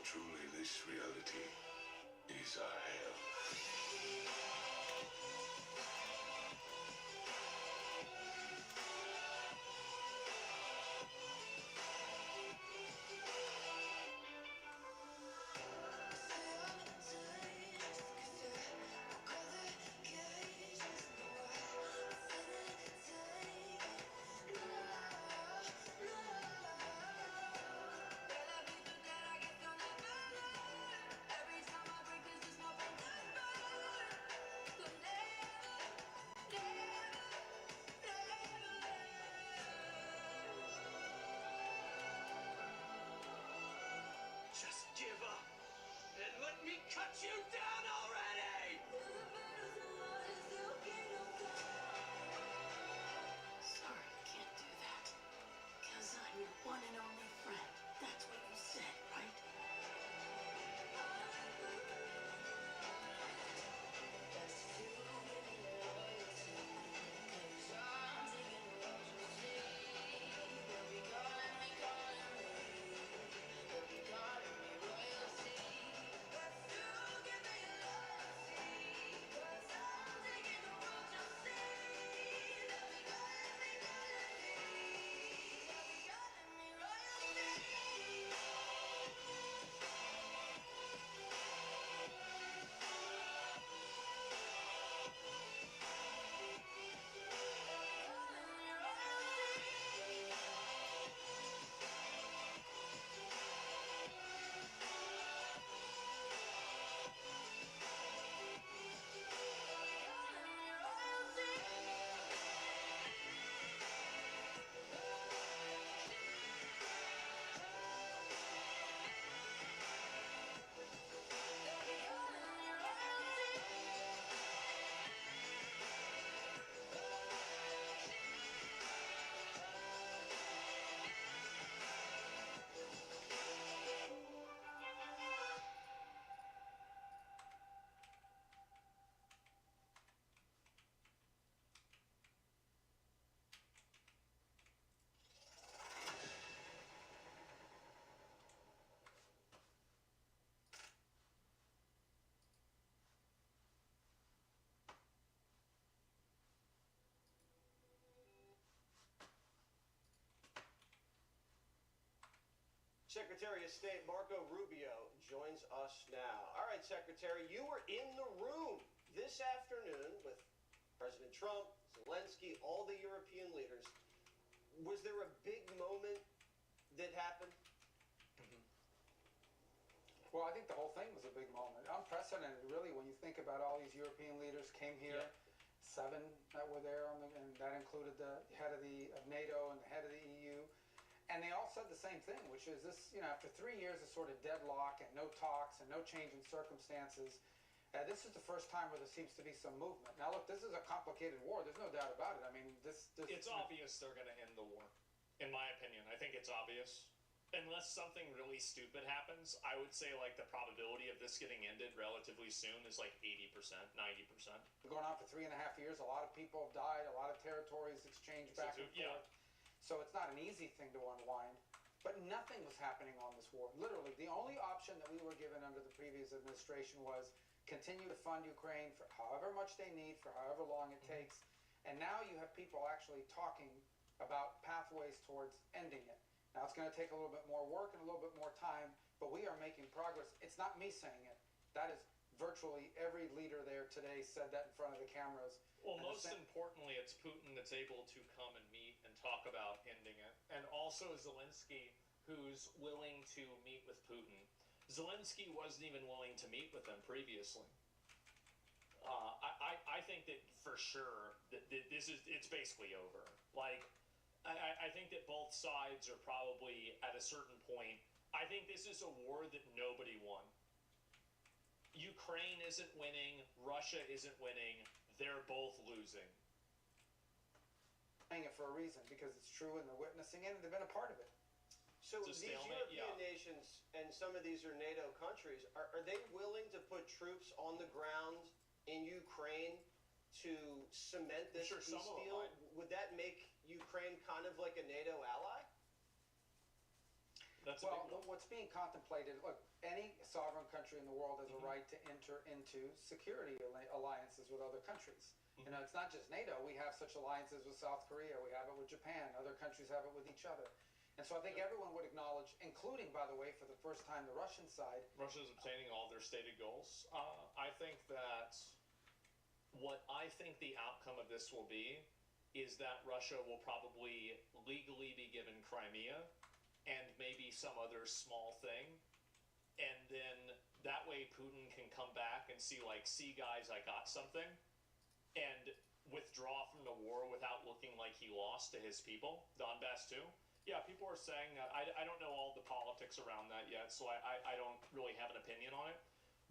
truly this reality is our hell. Just give up and let me cut you down already! Sorry, can't do that. Because I'm your one and only friend. That's what you said, right? Secretary of State Marco Rubio joins us now. All right, Secretary, you were in the room this afternoon with President Trump, Zelensky, all the European leaders. Was there a big moment that happened? Well, I think the whole thing was a big moment. Unprecedented, really, when you think about all these European leaders came here. Yeah. 7 that were there, and that included the head of NATO and the head of the EU. And they all said the same thing, which is this, after 3 years of sort of deadlock and no talks and no change in circumstances, this is the first time where there seems to be some movement. Now, look, this is a complicated war. There's no doubt about it. I mean, It's obvious they're going to end the war, in my opinion. I think it's obvious. Unless something really stupid happens, I would say, like, the probability of this getting ended relatively soon is, like, 80%, 90%. Going on for 3.5 years, a lot of people have died, a lot of territories exchanged back and forth. Yeah. So it's not an easy thing to unwind. But nothing was happening on this war. Literally, the only option that we were given under the previous administration was continue to fund Ukraine for however much they need, for however long it takes. And now you have people actually talking about pathways towards ending it. Now, it's going to take a little bit more work and a little bit more time, but we are making progress. It's not me saying it. That is virtually every leader there today said that in front of the cameras. Well, most importantly, it's Putin that's able to come and meet and talk about ending it. And also Zelensky, who's willing to meet with Putin. Zelensky wasn't even willing to meet with them previously. I think that for sure that it's basically over. Like, I think that both sides are probably at a certain point. I think this is a war that nobody won. Ukraine isn't winning. Russia isn't winning. They're both losing. Saying it for a reason, because it's true and they're witnessing it and they've been a part of it. So these European nations, and some of these are NATO countries, are they willing to put troops on the ground in Ukraine to cement this peace deal? Would that make Ukraine kind of like a NATO ally? That's a Well, big one. what's being contemplated, look, any sovereign country in the world has a right to enter into security alliances with other countries. You know, it's not just NATO. We have such alliances with South Korea. We have it with Japan. Other countries have it with each other. And so I think everyone would acknowledge, including, by the way, for the first time, the Russian side. Russia's obtaining all their stated goals. I think that what I think the outcome of this will be is that Russia will probably legally be given Crimea and maybe some other small thing. And then that way Putin can come back and see, like, see, guys, I got something, and withdraw from the war without looking like he lost to his people. Donbass too. Yeah, people are saying that. I don't know all the politics around that yet, so I don't really have an opinion on it.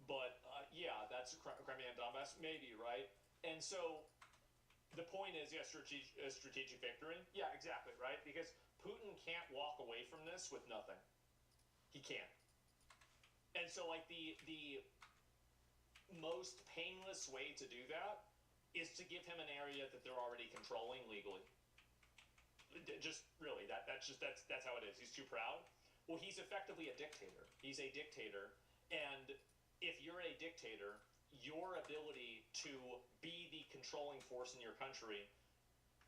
But yeah, that's Crimea and Donbass, maybe, right? And so the point is, yeah, strategic victory. Yeah, exactly, right? Because Putin can't walk away from this with nothing. He can't. And so, like, the most painless way to do that is to give him an area that they're already controlling legally. Just really, that's how it is. He's too proud. Well, he's effectively a dictator. He's a dictator, and if you're a dictator, your ability to be the controlling force in your country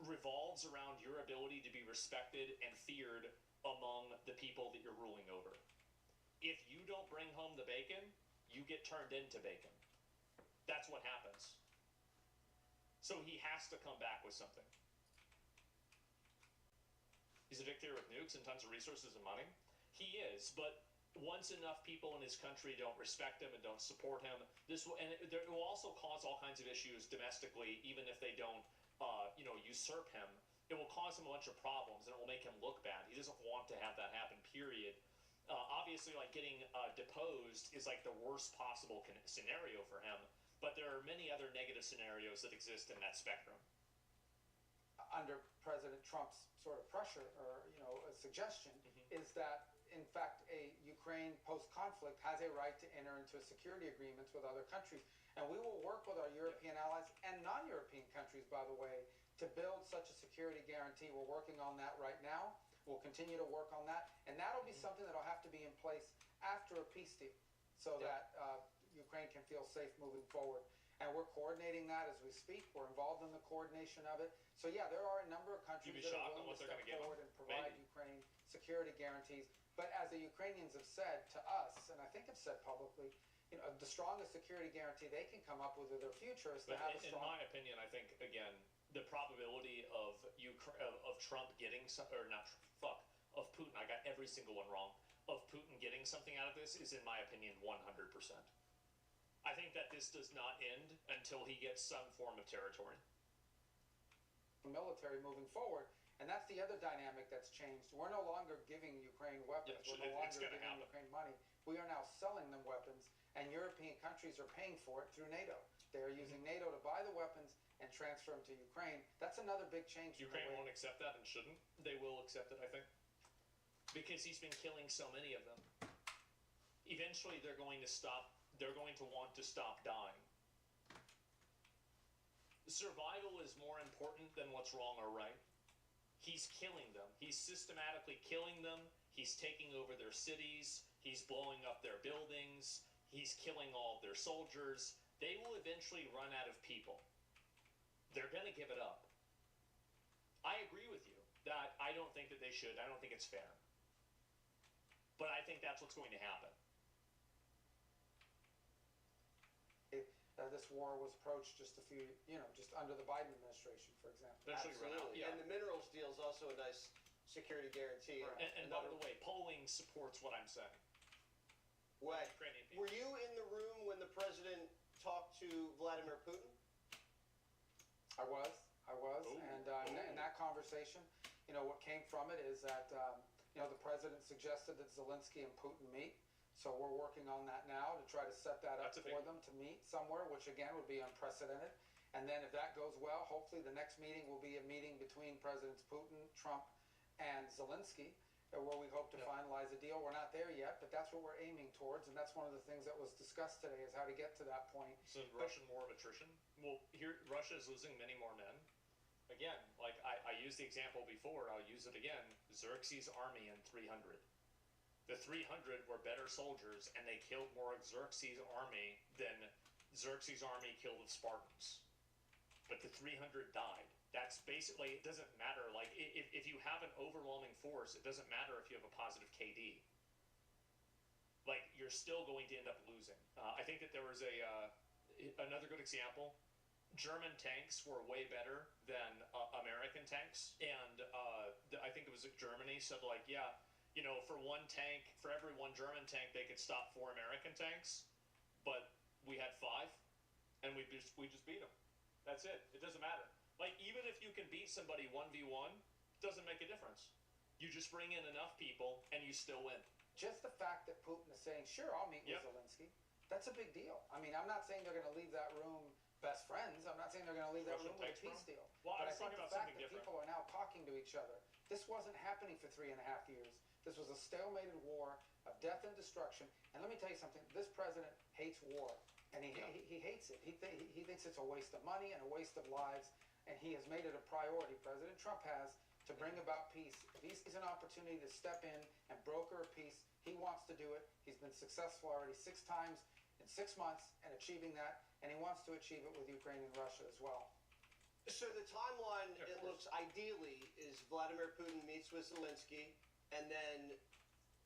revolves around your ability to be respected and feared among the people that you're ruling over. If you don't bring home the bacon, you get turned into bacon. That's what happens. So he has to come back with something. He's a dictator with nukes and tons of resources and money. He is, but once enough people in his country don't respect him and don't support him, it will also cause all kinds of issues domestically, even if they don't, usurp him. It will cause him a bunch of problems, and it will make him look bad. He doesn't want to have that happen, period. Obviously, like, getting deposed is like the worst possible scenario for him, but there are many other negative scenarios that exist in that spectrum. Under President Trump's sort of pressure or, a suggestion is that, in fact, a Ukraine post-conflict has a right to enter into security agreements with other countries. And we will work with our European allies and non-European countries, by the way, to build such a security guarantee. We're working on that right now. We'll continue to work on that. And that'll be something that'll have to be in place after a peace deal so that Ukraine can feel safe moving forward. And we're coordinating that as we speak. We're involved in the coordination of it. So yeah, there are a number of countries that are willing to step forward and provide Ukraine security guarantees. But as the Ukrainians have said to us, and I think have said publicly, the strongest security guarantee they can come up with their future is to have a strong... In my opinion, I think, again, the probability of Trump getting of Putin, I got every single one wrong, of Putin getting something out of this is, in my opinion, 100%. I think that this does not end until he gets some form of territory. Military moving forward, and that's the other dynamic that's changed. We're no longer giving Ukraine weapons. We're no longer giving Ukraine money. We are now selling them weapons, and European countries are paying for it through NATO. They are using NATO to buy the weapons and transfer them to Ukraine. That's another big change. Ukraine won't accept that and shouldn't. They will accept it, I think, because he's been killing so many of them. Eventually, they're going to stop. They're going to want to stop dying. Survival is more important than what's wrong or right. He's killing them. He's systematically killing them. He's taking over their cities. He's blowing up their buildings. He's killing all of their soldiers. They will eventually run out of people. They're going to give it up. I agree with you that I don't think that they should. I don't think it's fair. But I think that's what's going to happen. This war was approached just just under the Biden administration, for example. Absolutely. And the minerals deal is also a nice security guarantee. Right. And by the way, polling supports what I'm saying. What? Were you in the room when the president talked to Vladimir Putin? I was. Ooh. And in that conversation, what came from it is that, the president suggested that Zelensky and Putin meet. So we're working on that now to try to set that up for them to meet somewhere, which again would be unprecedented. And then if that goes well, hopefully the next meeting will be a meeting between Presidents Putin, Trump, and Zelensky, where we hope to finalize a deal. We're not there yet, but that's what we're aiming towards, and that's one of the things that was discussed today is how to get to that point. So Russian war of attrition? Well, here Russia is losing many more men. Again, like I used the example before, I'll use it again. Xerxes' army in 300. The 300 were better soldiers, and they killed more of Xerxes' army than Xerxes' army killed of Spartans. But the 300 died. That's basically, it doesn't matter. Like, if you have an overwhelming force, it doesn't matter if you have a positive KD. Like, you're still going to end up losing. I think that there was another good example. German tanks were way better than American tanks. And I think it was Germany said, like, yeah, you know, for one tank, for every one German tank, they could stop 4 American tanks. But we had 5, and we just beat them. That's it. It doesn't matter. Like, even if you can beat somebody 1v1, doesn't make a difference. You just bring in enough people, and you still win. Just the fact that Putin is saying, sure, I'll meet with Zelensky, that's a big deal. I mean, I'm not saying they're going to leave that room best friends. I'm not saying they're going to leave that room with a peace deal. Well, but I was talking about something different. People are now talking to each other. This wasn't happening for 3.5 years. This was a stalemated war of death and destruction. And let me tell you something. This president hates war. And he hates it. He thinks it's a waste of money and a waste of lives. And he has made it a priority, President Trump has, to bring about peace. If he sees an opportunity to step in and broker a peace, he wants to do it. He's been successful already 6 times in 6 months in achieving that. And he wants to achieve it with Ukraine and Russia as well. So the timeline, it looks ideally, is Vladimir Putin meets with Zelensky, and then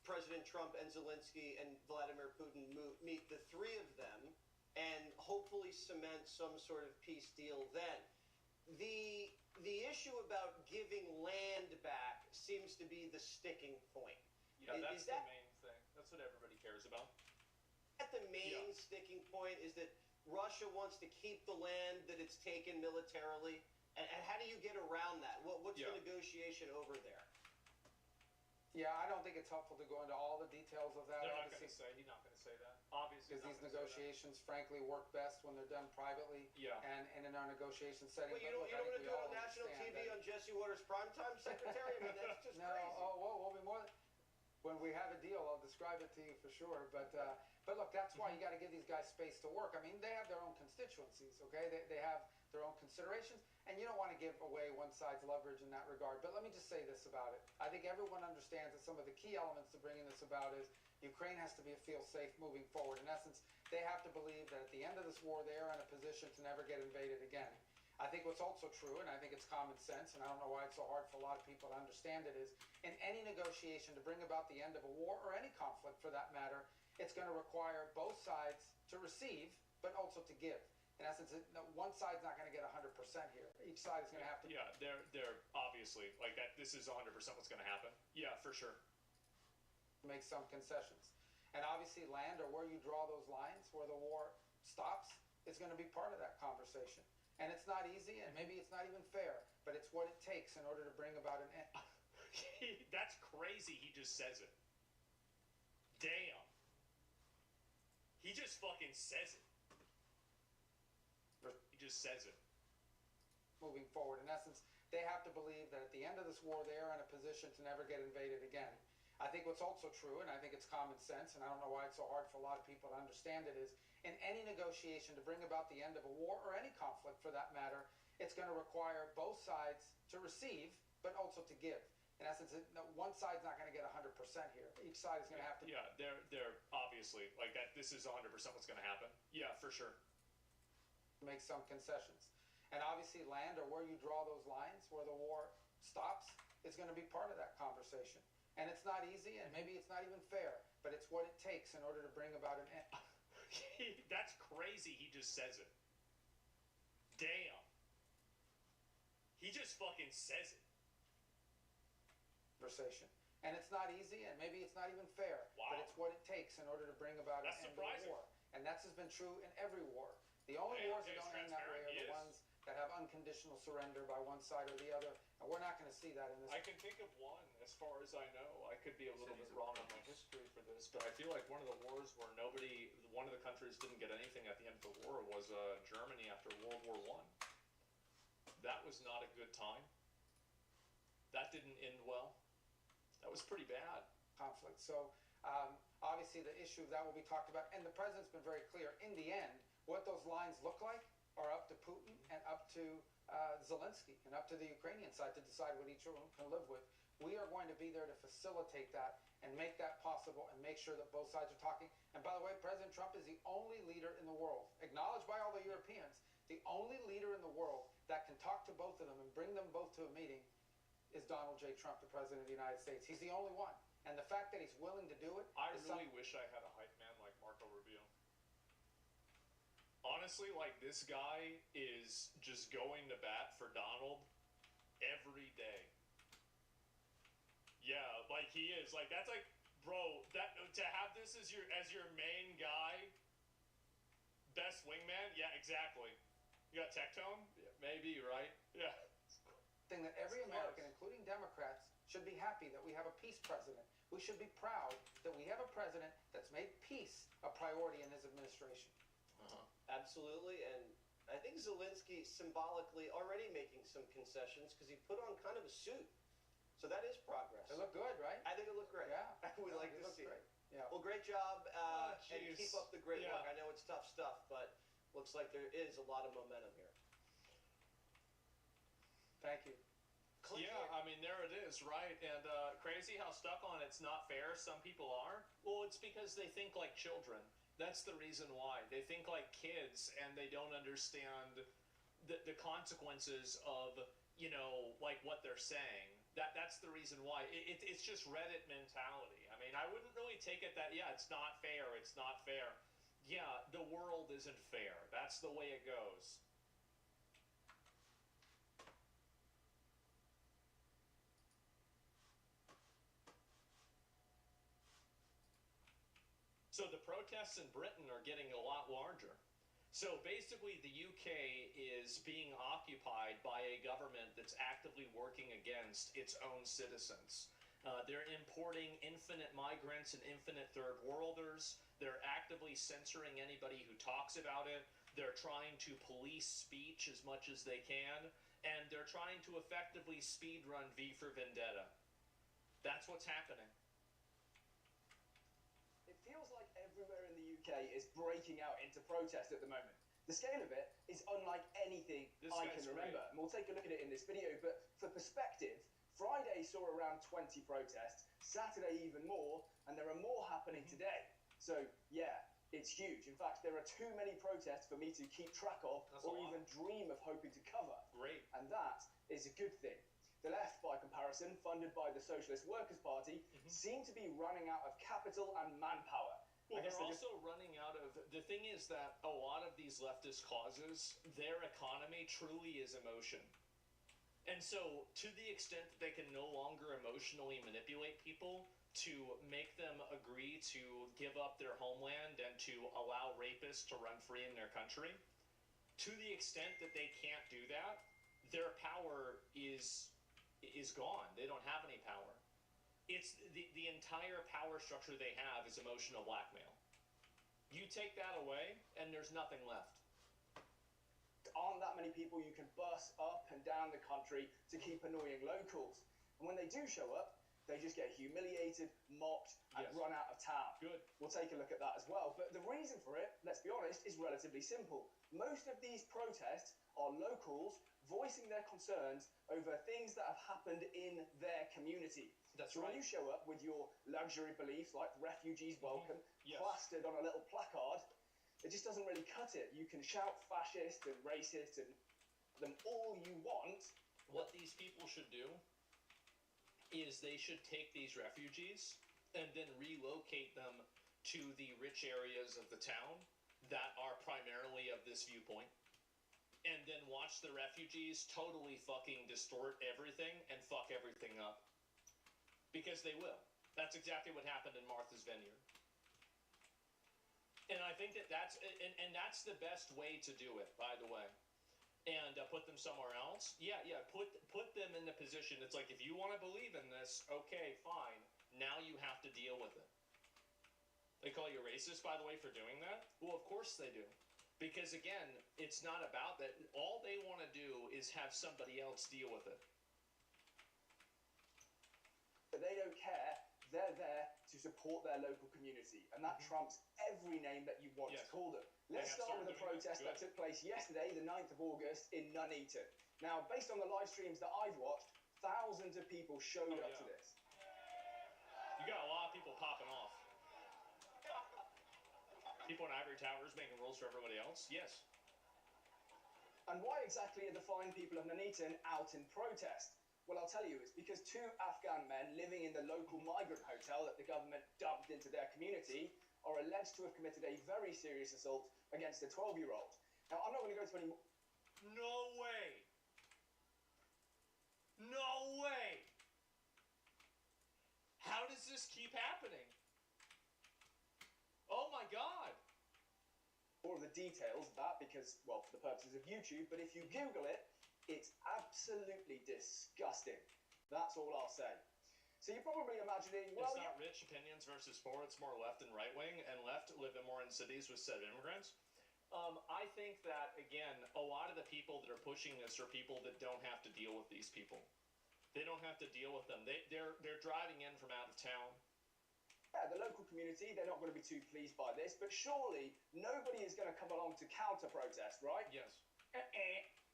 President Trump and Zelensky and Vladimir Putin meet, the 3 of them, and hopefully cement some sort of peace deal then. The issue about giving land back seems to be the sticking point. Yeah, that's the main thing. That's what everybody cares about. The main sticking point is that Russia wants to keep the land that it's taken militarily, and how do you get around that? What's the negotiation over there? Yeah, I don't think it's helpful to go into all the details of that. He's not going to say that. Obviously, because these negotiations, frankly, work best when they're done privately. Yeah. And in our negotiation setting. Well, you don't want to do it on national TV on Jesse Waters primetime, Secretary? I mean, that's just crazy. We'll be more. When we have a deal, I'll describe it to you for sure. But look, that's why you got to give these guys space to work. I mean, they have their own constituencies, okay? They have their own considerations, and you don't want to give away one side's leverage in that regard. But let me just say this about it. I think everyone understands that some of the key elements to bringing this about is Ukraine has to feel safe moving forward. In essence, they have to believe that at the end of this war, they are in a position to never get invaded again. I think what's also true, and I think it's common sense, and I don't know why it's so hard for a lot of people to understand it, is in any negotiation to bring about the end of a war, or any conflict for that matter, it's going to require both sides to receive, but also to give. In essence, one side's not going to get 100% here. Each side is going to have to... Yeah, they're obviously, like that, this is 100% what's going to happen. Yeah, for sure. Make some concessions. And obviously land, or where you draw those lines, where the war stops, is going to be part of that conversation. And it's not easy, and maybe it's not even fair, but it's what it takes in order to bring about an end. That's crazy he just says it. Damn. He just fucking says it. He just says it. Moving forward. In essence, they have to believe that at the end of this war, they are in a position to never get invaded again. I think what's also true, and I think it's common sense, and I don't know why it's so hard for a lot of people to understand it, is in any negotiation to bring about the end of a war, or any conflict for that matter, it's going to require both sides to receive, but also to give. In essence, one side's not going to get 100% here. Each side is going to have to... Yeah, they're obviously, like that, this is 100% what's going to happen. Yeah, for sure. Make some concessions. And obviously land, or where you draw those lines, where the war stops, is going to be part of that conversation. And it's not easy, and maybe it's not even fair, but it's what it takes in order to bring about an end. That's crazy he just says it. Damn. He just fucking says it. Conversation. And it's not easy, and maybe it's not even fair, but it's what it takes in order to bring about an end to the war. And that's has been true in every war. The only wars that don't end that way are the ones that have unconditional surrender by one side or the other, and we're not going to see that in this. I can think of one, as far as I know. I could be a little bit wrong on my history for this, but I feel like one of the wars where one of the countries didn't get anything at the end of the war was Germany after World War I. That was not a good time. That didn't end well. That was pretty bad. Conflict. So obviously the issue that will be talked about, and the president's been very clear. In the end, what those lines look like are up to Putin and up to Zelensky and up to the Ukrainian side to decide what each of them can live with. We are going to be there to facilitate that and make that possible. possible and make sure that both sides are talking. And by the way, President Trump is the only leader in the world, acknowledged by all the Europeans, the only leader in the world that can talk to both of them and bring them both to a meeting is Donald J. Trump, the President of the United States. He's the only one. And the fact that he's willing to do it. I really wish I had a hype man like Marco Rubio. Honestly, like, this guy is just going to bat for Donald every day. Yeah, like, he is. Like, that's like, bro, that to have this as your main guy, best wingman, yeah, exactly. You got Tectone? Yeah, maybe, right? Yeah. Thing that every American, including Democrats, should be happy that we have a peace president. We should be proud that we have a president that's made peace a priority in his administration. Absolutely, and I think Zelensky symbolically already making some concessions because he put on kind of a suit. So that is progress. It looked good, right? I think it looked great. Yeah. We like to see great. it. Yeah. Well, great job, and jeez. keep up the great Yeah. work. I know it's tough stuff, but looks like there is a lot of momentum here. Thank you. Yeah, I mean, there it is, right? And crazy how stuck on it's not fair some people are. Well, it's because they think like children. That's the reason why. They think like kids, and they don't understand the consequences of, you know, like what they're saying. That's the reason why. It's just Reddit mentality. I mean, I wouldn't really take it that, yeah, it's not fair, it's not fair. Yeah, the world isn't fair. That's the way it goes. So the protests in Britain are getting a lot larger. So basically the UK is being occupied by a government that's actively working against its own citizens. They're importing infinite migrants and infinite third worlders. They're actively censoring anybody who talks about it. They're trying to police speech as much as they can. And they're trying to effectively speedrun V for Vendetta. That's what's happening. It feels like everywhere in the UK is breaking out into protest at the moment. The scale of it is unlike anything I can remember. And we'll take a look at it in this video, but for perspective, Friday saw around 20 protests, Saturday even more, and there are more happening today. So, yeah, it's huge. In fact, there are too many protests for me to keep track of or even dream of hoping to cover. Great. And that is a good thing. The left, by comparison, funded by the Socialist Workers' Party, seem to be running out of capital and manpower. Well, they're also running out of... The thing is that a lot of these leftist causes, their economy truly is emotion. And so, to the extent that they can no longer emotionally manipulate people to make them agree to give up their homeland and to allow rapists to run free in their country, to the extent that they can't do that, their power is gone. They don't have any power. It's the entire power structure they have is emotional blackmail. You take that away, and there's nothing left. There aren't that many people you can bus up and down the country to keep annoying locals. And when they do show up, they just get humiliated, mocked, and run out of town. Good. We'll take a look at that as well. But the reason for it, let's be honest, is relatively simple. Most of these protests are locals voicing their concerns over things that have happened in their community. That's so right. when you show up with your luxury beliefs like refugees welcome plastered on a little placard, it just doesn't really cut it. You can shout fascist and racist and them all you want. What these people should do is they should take these refugees and then relocate them to the rich areas of the town that are primarily of this viewpoint, and then watch the refugees totally fucking distort everything and fuck everything up. Because they will. That's exactly what happened in Martha's Vineyard. And I think that's the best way to do it, by the way. And put them somewhere else. Yeah, put them in the position. It's like, if you want to believe in this, okay, fine. Now you have to deal with it. They call you racist, by the way, for doing that? Well, of course they do. Because, again, it's not about that. All they want to do is have somebody else deal with it. But they don't care. They're there to support their local community. And that trumps every name that you want to call them. Let's start with a protest that took place yesterday, the 9th of August, in Nuneaton. Now, based on the live streams that I've watched, thousands of people showed up to this. You got a lot of people popping off. ivory towers making rules for everybody else? Yes. And why exactly are the fine people of Nuneaton out in protest? Well, I'll tell you, it's because 2 Afghan men living in the local migrant hotel that the government dumped into their community are alleged to have committed a very serious assault against a 12-year-old. Now, I'm not going to go into any more... No way. No way. How does this keep happening? Oh my God. More of the details of that because, well, for the purposes of YouTube, but if you Google it, it's absolutely disgusting. That's all I'll say. So you're probably imagining, well, it's not rich opinions versus poor, it's more left and right wing, and left live more in cities with set of immigrants. I think that, again, a lot of the people that are pushing this are people that don't have to deal with these people. They don't have to deal with them. They're driving in from out of town. Yeah, the local community, they're not going to be too pleased by this, but surely nobody is going to come along to counter-protest, right? Yes.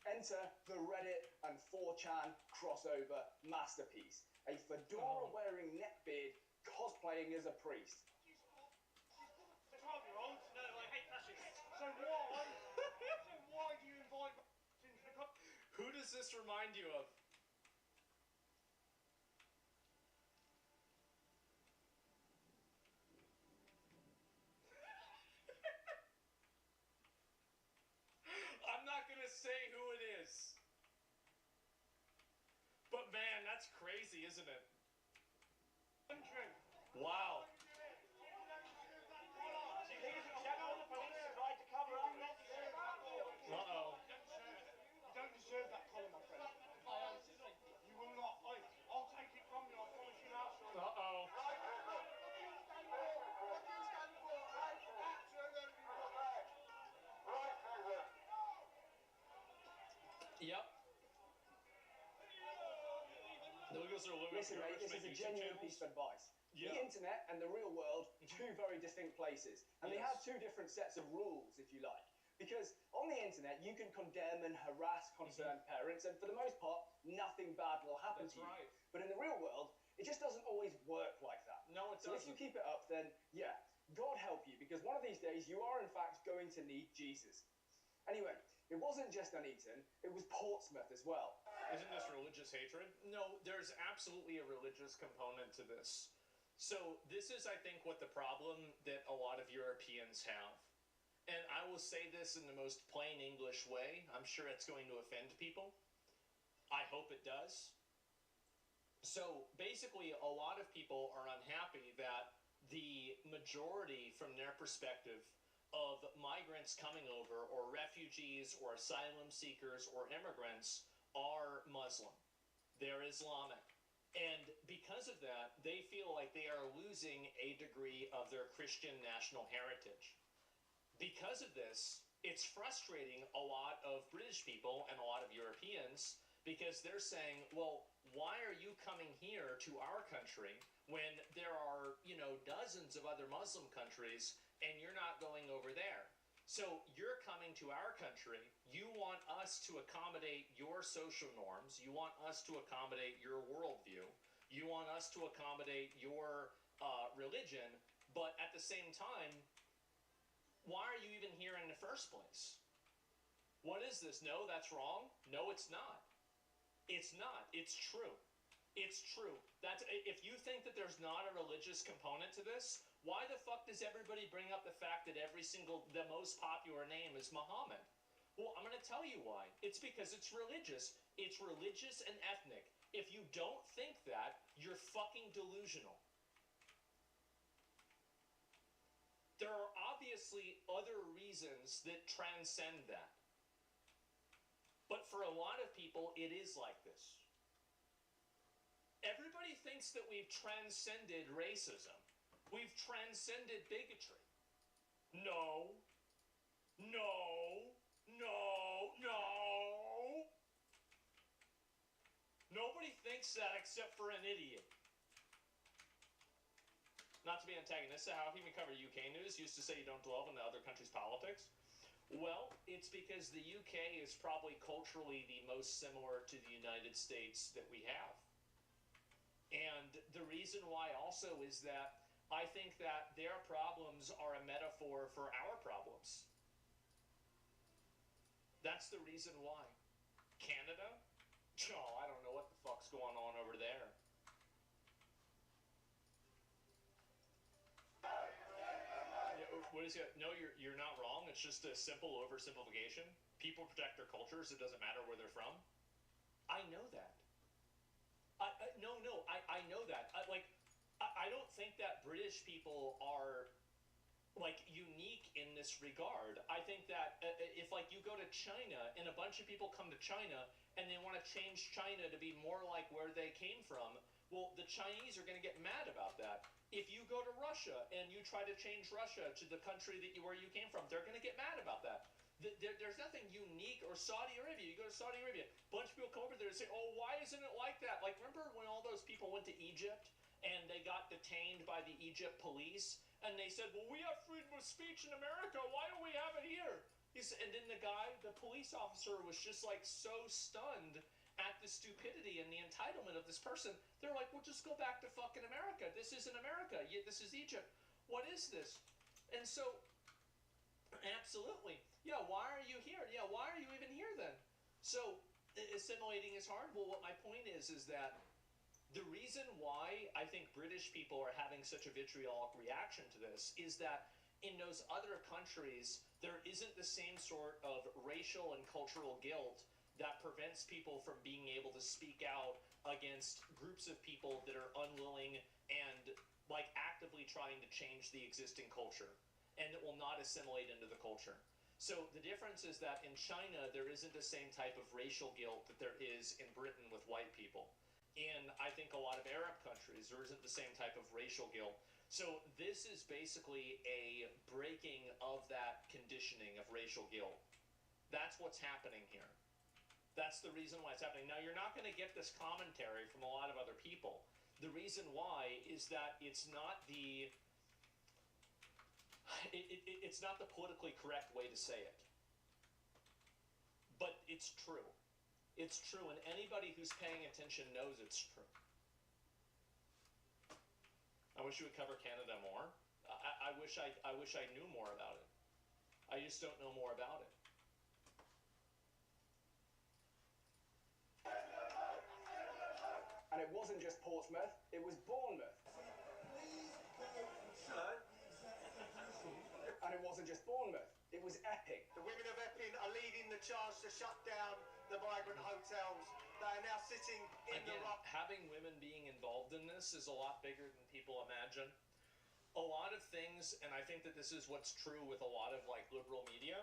Enter the Reddit and 4chan crossover masterpiece. A fedora-wearing neckbeard cosplaying as a priest. It's a 12-year-old. No, I hate fascists. So why do you invite into the club? Who does this remind you of? I'm not gonna say who it is. But man, that's crazy, isn't it? Country. Wow. Do you think it's acceptable the police tried to cover up? Uh-oh. You don't deserve that colour, my friend. You will not. I'll take it from you. I promise you now, son. Uh-oh. Yep. Listen, mate, this is a genuine piece of advice. Yeah. The internet and the real world, 2 very distinct places. And they have 2 different sets of rules, if you like. Because on the internet, you can condemn and harass concerned parents, and for the most part, nothing bad will happen to you. Right. But in the real world, it just doesn't always work like that. No, it So doesn't. if you keep it up, then yeah, God help you, because one of these days you are in fact going to need Jesus. Anyway, it wasn't just Nuneaton, it was Portsmouth as well. Isn't this religious hatred? No, there's absolutely a religious component to this. So this is, I think, what the problem that a lot of Europeans have. And I will say this in the most plain English way. I'm sure it's going to offend people. I hope it does. So basically, a lot of people are unhappy that the majority, from their perspective, of migrants coming over, or refugees, or asylum seekers, or immigrants, are Muslim. They're Islamic. And because of that, they feel like they are losing a degree of their Christian national heritage. Because of this, it's frustrating a lot of British people and a lot of Europeans, because they're saying, well, why are you coming here to our country when there are, dozens of other Muslim countries and you're not going over there? So you're coming to our country, you want us to accommodate your social norms, you want us to accommodate your worldview, you want us to accommodate your religion, but at the same time, why are you even here in the first place? What is this? No, that's wrong. No, it's not. It's not. It's true. It's true. If you think that there's not a religious component to this, why the fuck does everybody bring up the fact that the most popular name is Muhammad? Well, I'm going to tell you why. It's because it's religious. It's religious and ethnic. If you don't think that, you're fucking delusional. There are obviously other reasons that transcend that. But for a lot of people, it is like this. Everybody thinks that we've transcended racism. We've transcended bigotry. No. No. No. No. Nobody thinks that except for an idiot. Not to be antagonistic, how can we cover UK news? Used to say you don't delve into other countries' politics. Well, it's because the UK is probably culturally the most similar to the United States that we have. And the reason why also is that I think that their problems are a metaphor for our problems. That's the reason why. Canada? Oh, I don't know what the fuck's going on over there. What is it? No, you're not wrong. It's just a simple oversimplification. People protect their cultures. It doesn't matter where they're from. I know that. I know that. I don't think that British people are like unique in this regard. I think that if like you go to China and a bunch of people come to China and they want to change China to be more like where they came from, well, the Chinese are going to get mad about that. If you go to Russia and you try to change Russia to the country where you came from, they're going to get mad about that. There's nothing unique. Or Saudi Arabia. You go to Saudi Arabia, a bunch of people come over there and say, oh, why isn't it like that? Like, remember when all those people went to Egypt and they got detained by the Egypt police? And they said, well, we have freedom of speech in America. Why don't we have it here? And then the police officer was just like so stunned at the stupidity and the entitlement of this person. They're like, well, just go back to fucking America. This isn't America. This is Egypt. What is this? And so, absolutely. Yeah, why are you here? Yeah, why are you even here then? So, assimilating is hard. Well, what my point is that the reason why I think British people are having such a vitriolic reaction to this is that in those other countries, there isn't the same sort of racial and cultural guilt that prevents people from being able to speak out against groups of people that are unwilling and like actively trying to change the existing culture and that will not assimilate into the culture. So the difference is that in China, there isn't the same type of racial guilt that there is in Britain with white people. In, I think, a lot of Arab countries, there isn't the same type of racial guilt. So this is basically a breaking of that conditioning of racial guilt. That's what's happening here. That's the reason why it's happening. Now, you're not going to get this commentary from a lot of other people. The reason why is that it's not the it's not the politically correct way to say it. But it's true. It's true, and anybody who's paying attention knows it's true. I wish you would cover Canada more. I wish I knew more about it. I just don't know more about it. And it wasn't just Portsmouth, it was Bournemouth. And it wasn't just Bournemouth, it was Epping. The women of Epping are leading the charge to shut down the migrant hotels. They are now sitting in the rough. Having women being involved in this is a lot bigger than people imagine. A lot of things, and I think that this is what's true with a lot of like liberal media,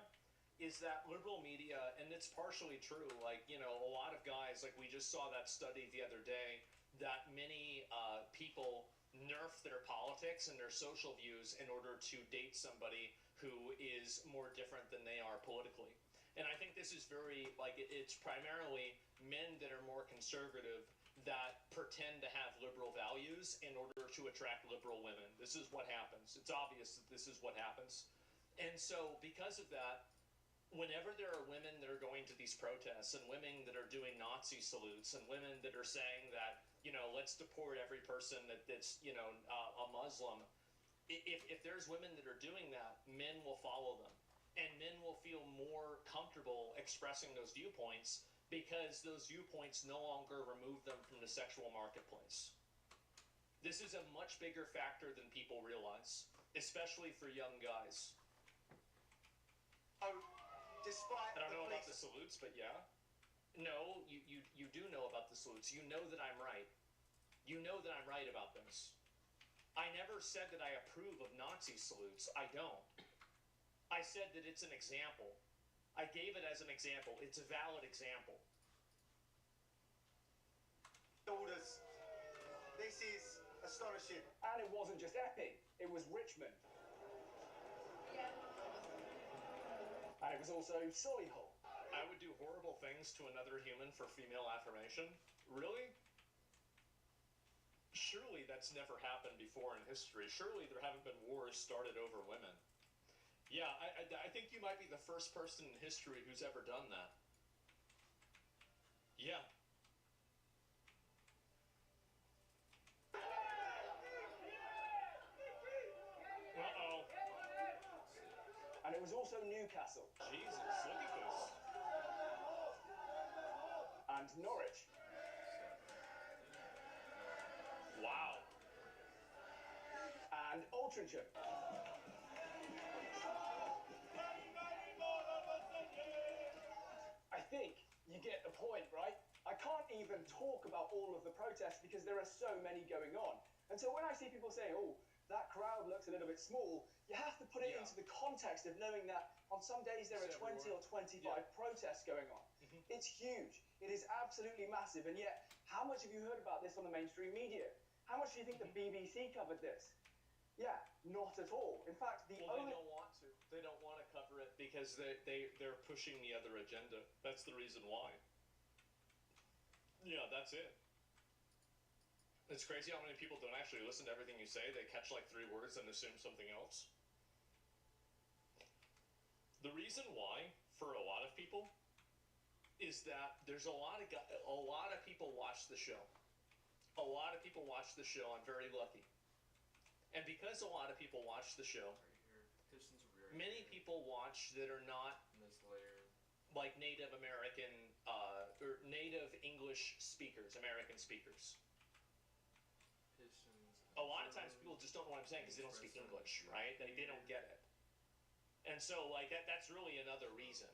is that liberal media, and it's partially true, like, you know, a lot of guys, like we just saw that study the other day, that many people nerf their politics and their social views in order to date somebody who is more different than they are politically. And I think this is very, like, it's primarily men that are more conservative that pretend to have liberal values in order to attract liberal women. This is what happens. It's obvious that this is what happens. And so because of that, whenever there are women that are going to these protests and women that are doing Nazi salutes and women that are saying that, you know, let's deport every person that's, you know, a Muslim, if there's women that are doing that, men will follow them. And men will feel more comfortable expressing those viewpoints because those viewpoints no longer remove them from the sexual marketplace. This is a much bigger factor than people realize, especially for young guys. Oh, despite I don't know the about the salutes, but yeah. No, you do know about the salutes. You know that I'm right. You know that I'm right about this. I never said that I approve of Nazi salutes. I don't. I said that it's an example. I gave it as an example. It's a valid example. orders. This is astonishing. And it wasn't just Epping, it was Richmond. And it was also Solihull. I would do horrible things to another human for female affirmation? Really? Surely that's never happened before in history. Surely there haven't been wars started over women. Yeah, I think you might be the first person in history who's ever done that. Yeah. And it was also Newcastle. Jesus, look at this. And Norwich. Wow. And Altrincham. I think you get the point, right? I can't even talk about all of the protests because there are so many going on. And so when I see people saying, oh, that crowd looks a little bit small, you have to put it into the context of knowing that on some days there are 20 or 25 protests going on. It's huge. It is absolutely massive. And yet, how much have you heard about this on the mainstream media? How much do you think the BBC covered this? Yeah, not at all. In fact, they don't want to. They don't want to cover it because they're pushing the other agenda. That's the reason why. Yeah, that's it. It's crazy how many people don't actually listen to everything you say. They catch like 3 words and assume something else. The reason why, for a lot of people, is that there's a lot of people watch the show. A lot of people watch the show. I'm very lucky. And because a lot of people watch the show, many people watch that are not like Native American or Native English speakers, American speakers. A lot of times people just don't know what I'm saying because they don't speak English, right? They don't get it. And so like that's really another reason.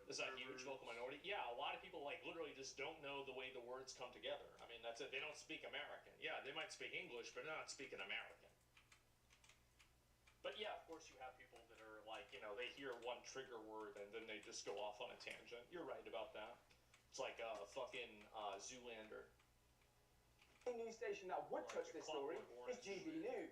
There's a huge vocal minority. Yeah, a lot of people like literally just don't know the way the words come together. I mean, that's it. They don't speak American. Yeah, they might speak English, but they're not speaking American. But yeah, of course you have people that are like, you know, they hear one trigger word and then they just go off on a tangent. You're right about that. It's like fucking Zoolander. The news station that would touch this story is GB News.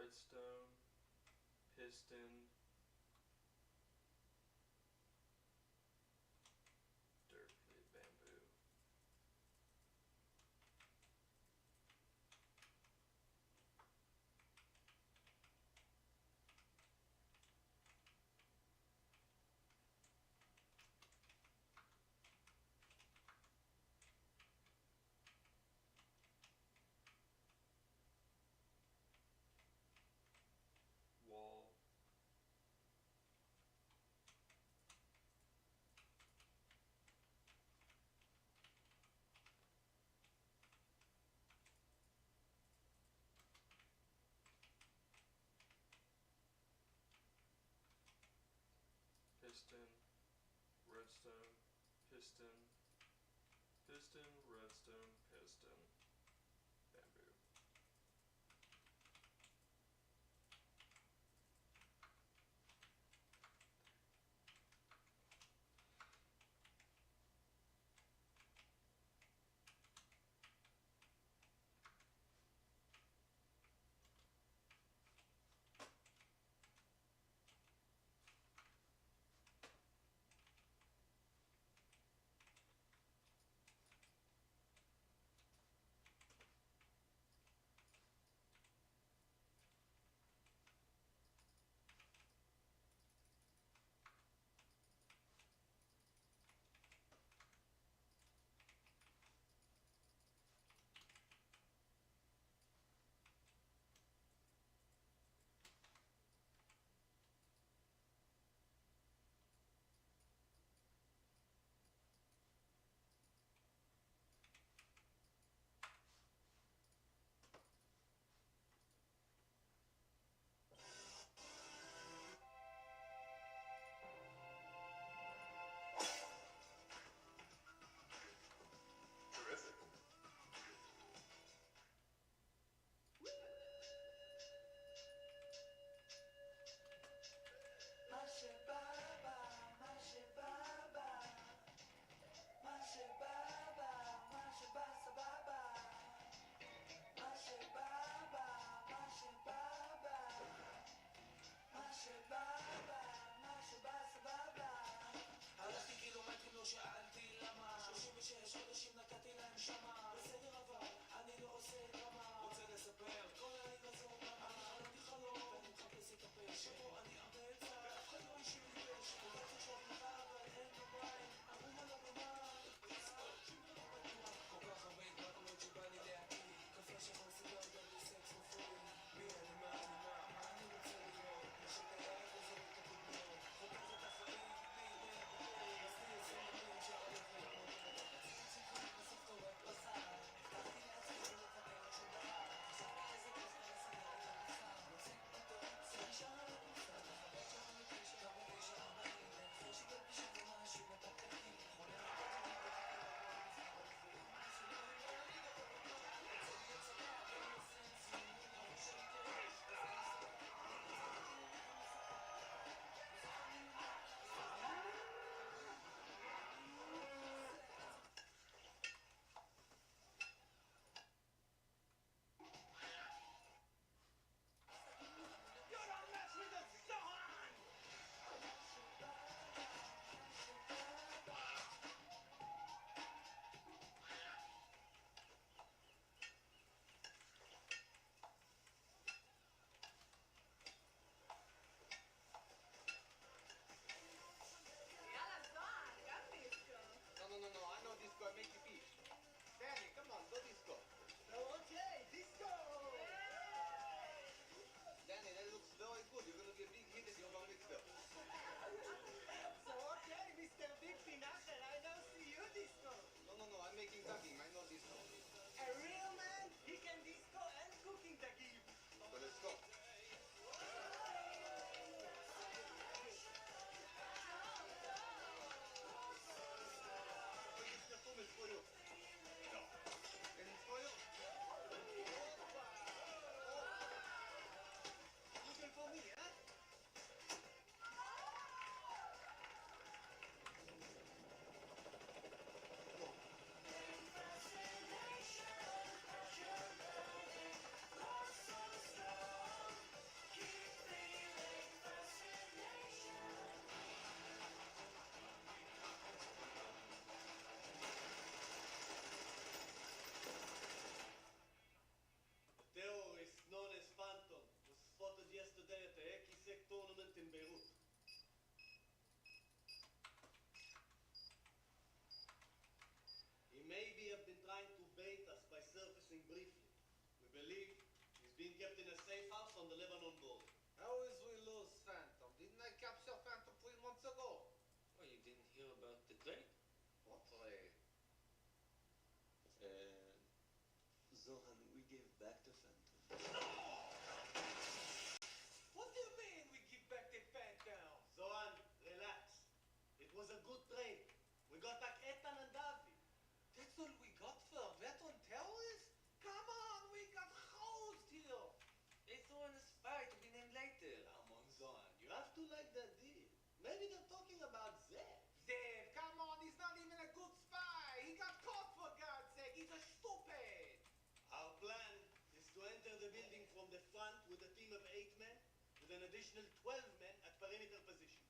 redstone, piston, dirt plate, bamboo. Wall, piston, redstone, piston, piston, redstone, piston, bamboo. Terrific. in a safe house on the Lebanon border. How is we lose Phantom? Didn't I capture Phantom 3 months ago? Oh, you didn't hear about the trade? What trade? Zohan, we gave back the Phantom. What do you mean we give back the Phantom? Zohan, relax. It was a good trade. We got back Ethan and Davi. That's all we got for veteran terrorists? Come on, we got hosed here. They throw in a spy to be named later. Come on, Zohan. You have to like that deal. Maybe they're talking about Zev. Zev, come on, he's not even a good spy. He got caught, for God's sake. He's a stupid. Our plan is to enter the building from the front with a team of 8 men, with an additional 12 men at perimeter positions.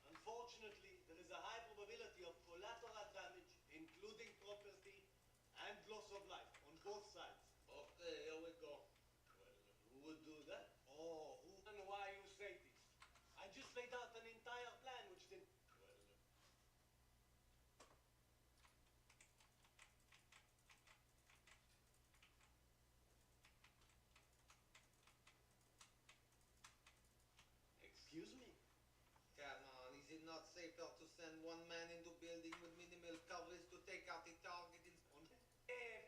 Unfortunately, there is a high probability of collateral damage, including property and loss of life on both sides. Okay, here we go. Well, who would do that? Oh, who and why you say this? I just laid out an entire plan which didn't... Well, excuse me? Come on, is it not safer to send one man into building with minimal coverage to take out the target in...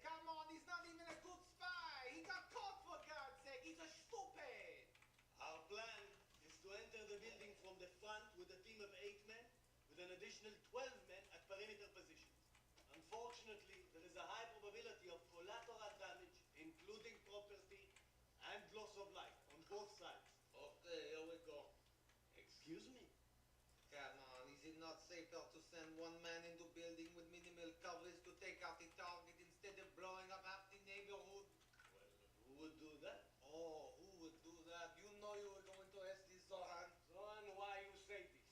come on, he's not even a good spy. He got caught, for God's sake. He's a stupid. Our plan is to enter the building from the front with a team of 8 men, with an additional 12 men at perimeter positions. Unfortunately, there is a high probability of collateral damage, including property and loss of life on both sides. Okay, here we go. Excuse me? Come on, is it not safer to send one man into building with minimal coverage to take out the target instead of blowing up half the neighborhood? Well, who would do that? Oh, who would do that? You know you were going to ask this, Zoran. Zohan, why you say this?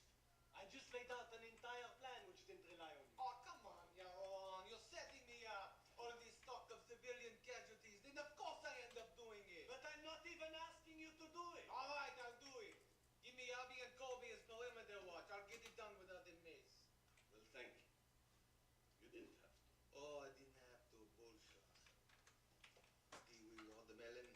I just laid out an entire plan which didn't rely on you. Oh, come on, Yaron. You're setting me up. All this talk of civilian casualties, then of course I end up doing it. But I'm not even asking you to do it. All right, I'll do it. Give me Abby and Kobe as perimeter watch. I'll get it done without a miss. Well, thank you. You didn't have to. Oh, I didn't have to. Bullshit. The watermelon.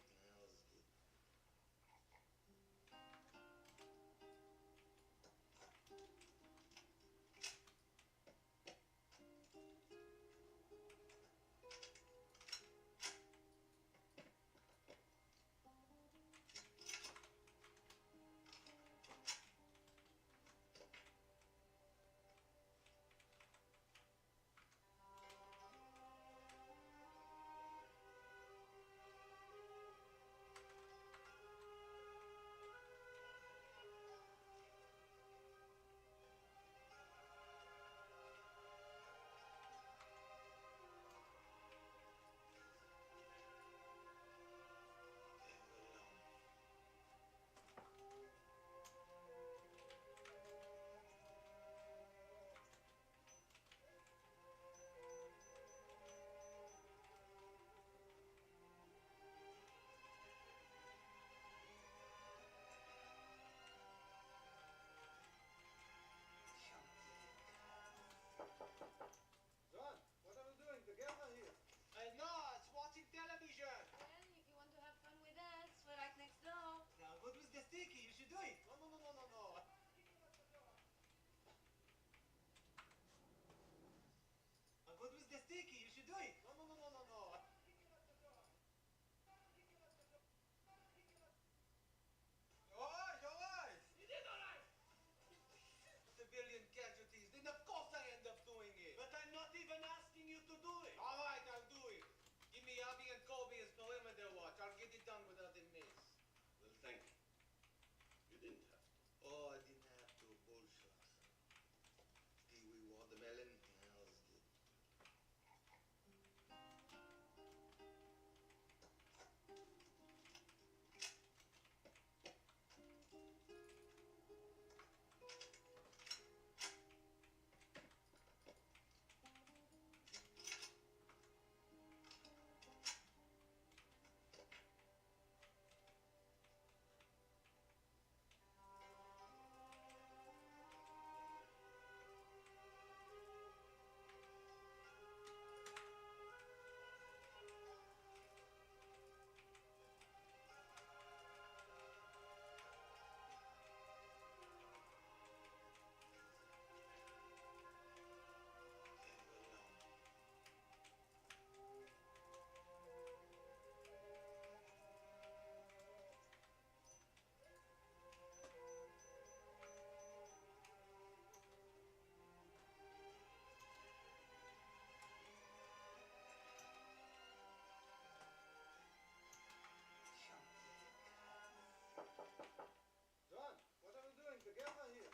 John, what are we doing together here?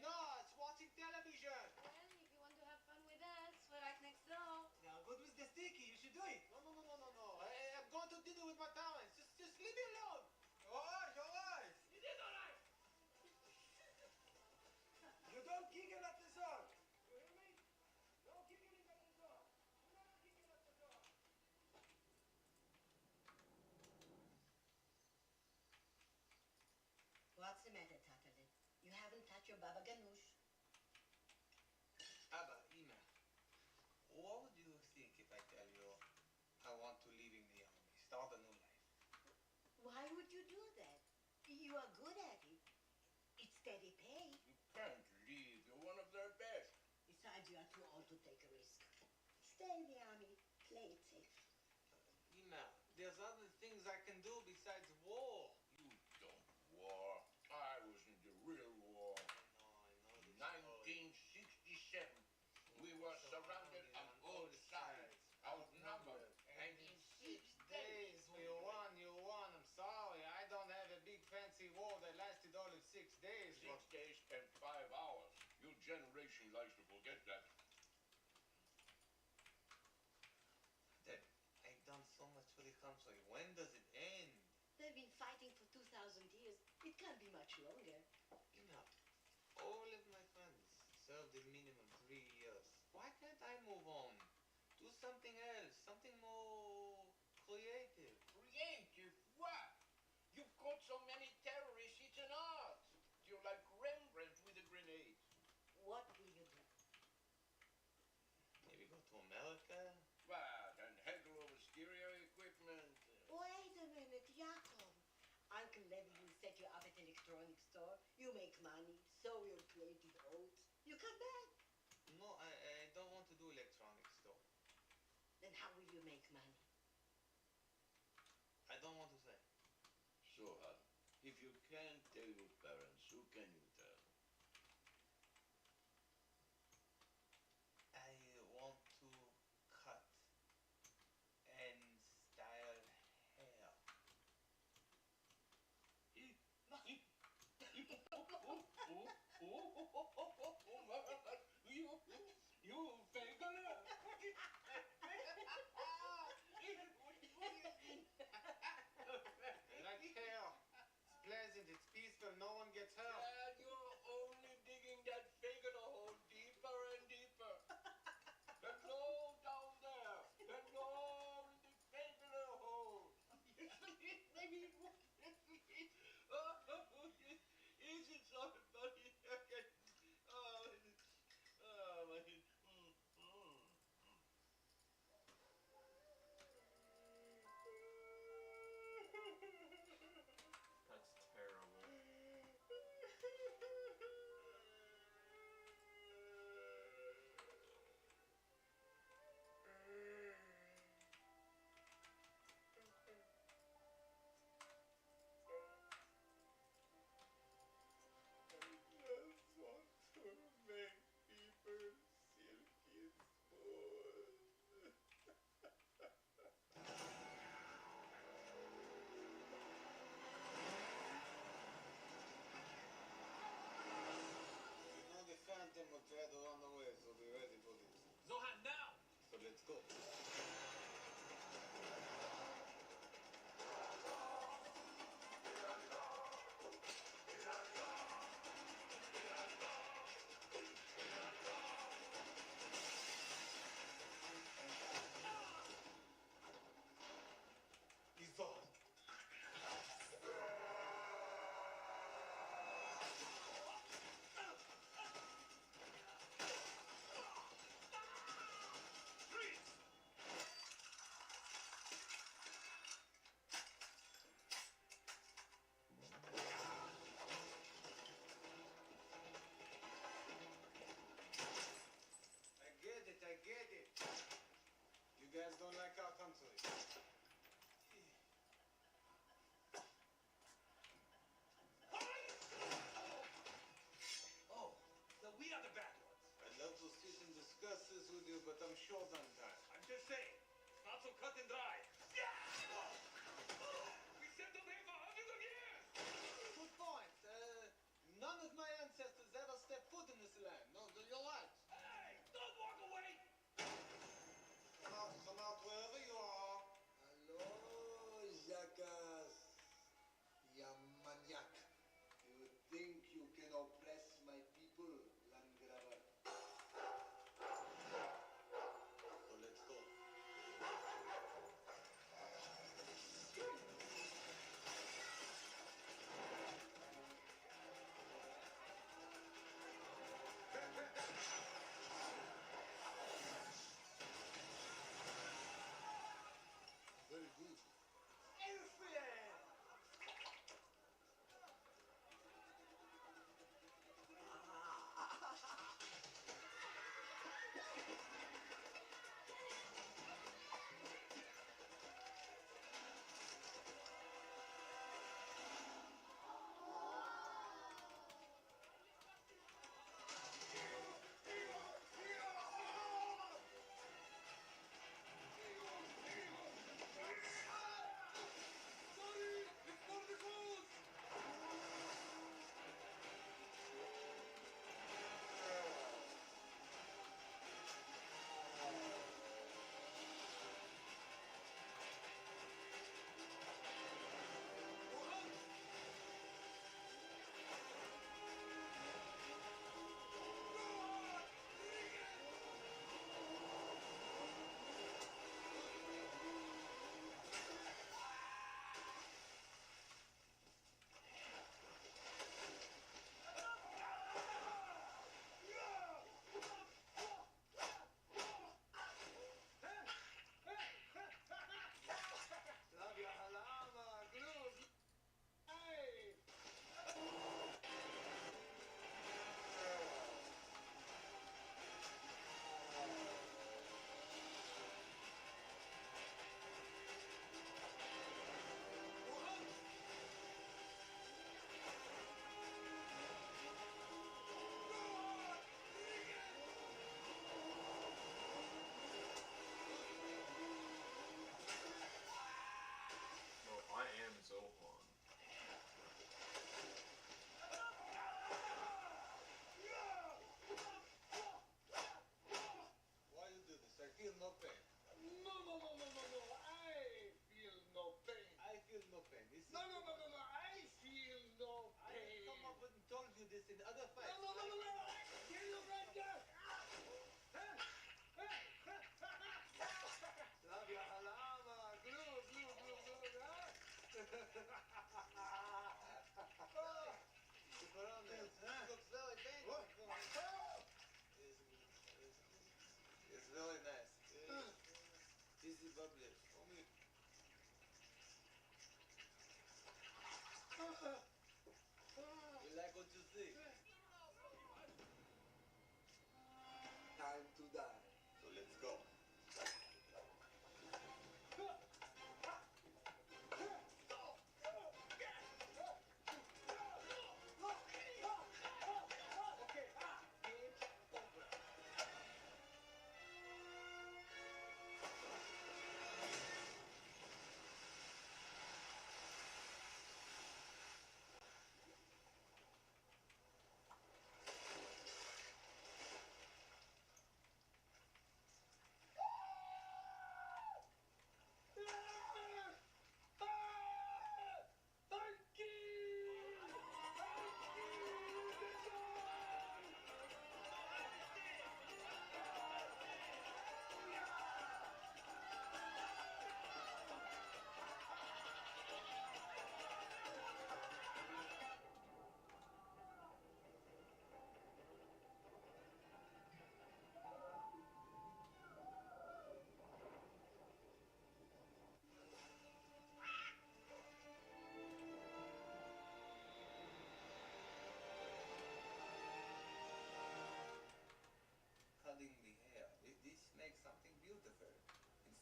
No, it's watching television. Well, if you want to have fun with us, we're right next door. Now, good with the sticky. You should do it. No. I'm going to dinner with my parents. Just leave me alone. All right. It is all right. You don't giggle at the song. You hear me? No giggling at the song. You never giggle at the song. What's the matter, Tatalin? You haven't touched your baba ganoush. Abba, Ima, what would you think if I tell you I want to leave in the army, start a new life? Why would you do that? You are good at it. It's steady pay. You can't leave. You're one of their best. Besides, you are too old to take a risk. Stay in the army. Play it safe. Ima, there's other things I can do besides war. You don't war. I was in the real war. I know. 1967. We were surrounded on both sides, outnumbered, and in 6 days You won. I'm sorry. I don't have a big fancy war that lasted only 6 days. 6 days and 5 hours. Your generation likes to forget that. Dad, I've done so much for the country. When does it end? They've been fighting for 2,000 years. It can't be much longer. Ima, all of my friends served a minimum 3 years. Why can't I move on? Do something else, something more creative. Creative what? You've caught so many terrorists, it's an art. You're like Rembrandt with a grenade. What will you do? Maybe go to America? What? And haggle over stereo equipment? Wait a minute, Jacob. Uncle Levy will set you up at an electronics store. You make money, sow your creative oats. You come back. No, I don't want to do electronics store. Then how will you make money? I don't want to say. So, if you can't tell your parents, who can you tell? I want to cut and style hair. You faggot! Like hair. It's pleasant, it's peaceful, no one gets hurt. And you're only digging that faggot a hole deeper and deeper. Then go down there. Then go in the faggot a hole. Is it so funny? That's terrible. You know the Phantom will try to run away, so be ready for this. Zohan, now! So let's go. He's on. I get it. You guys don't like our country. Oh, so we are the bad ones. I'd love to sit and discuss this with you, but I'm short on time. I'm just saying, it's not so cut and dry. Yeah! We settled here for hundreds of years!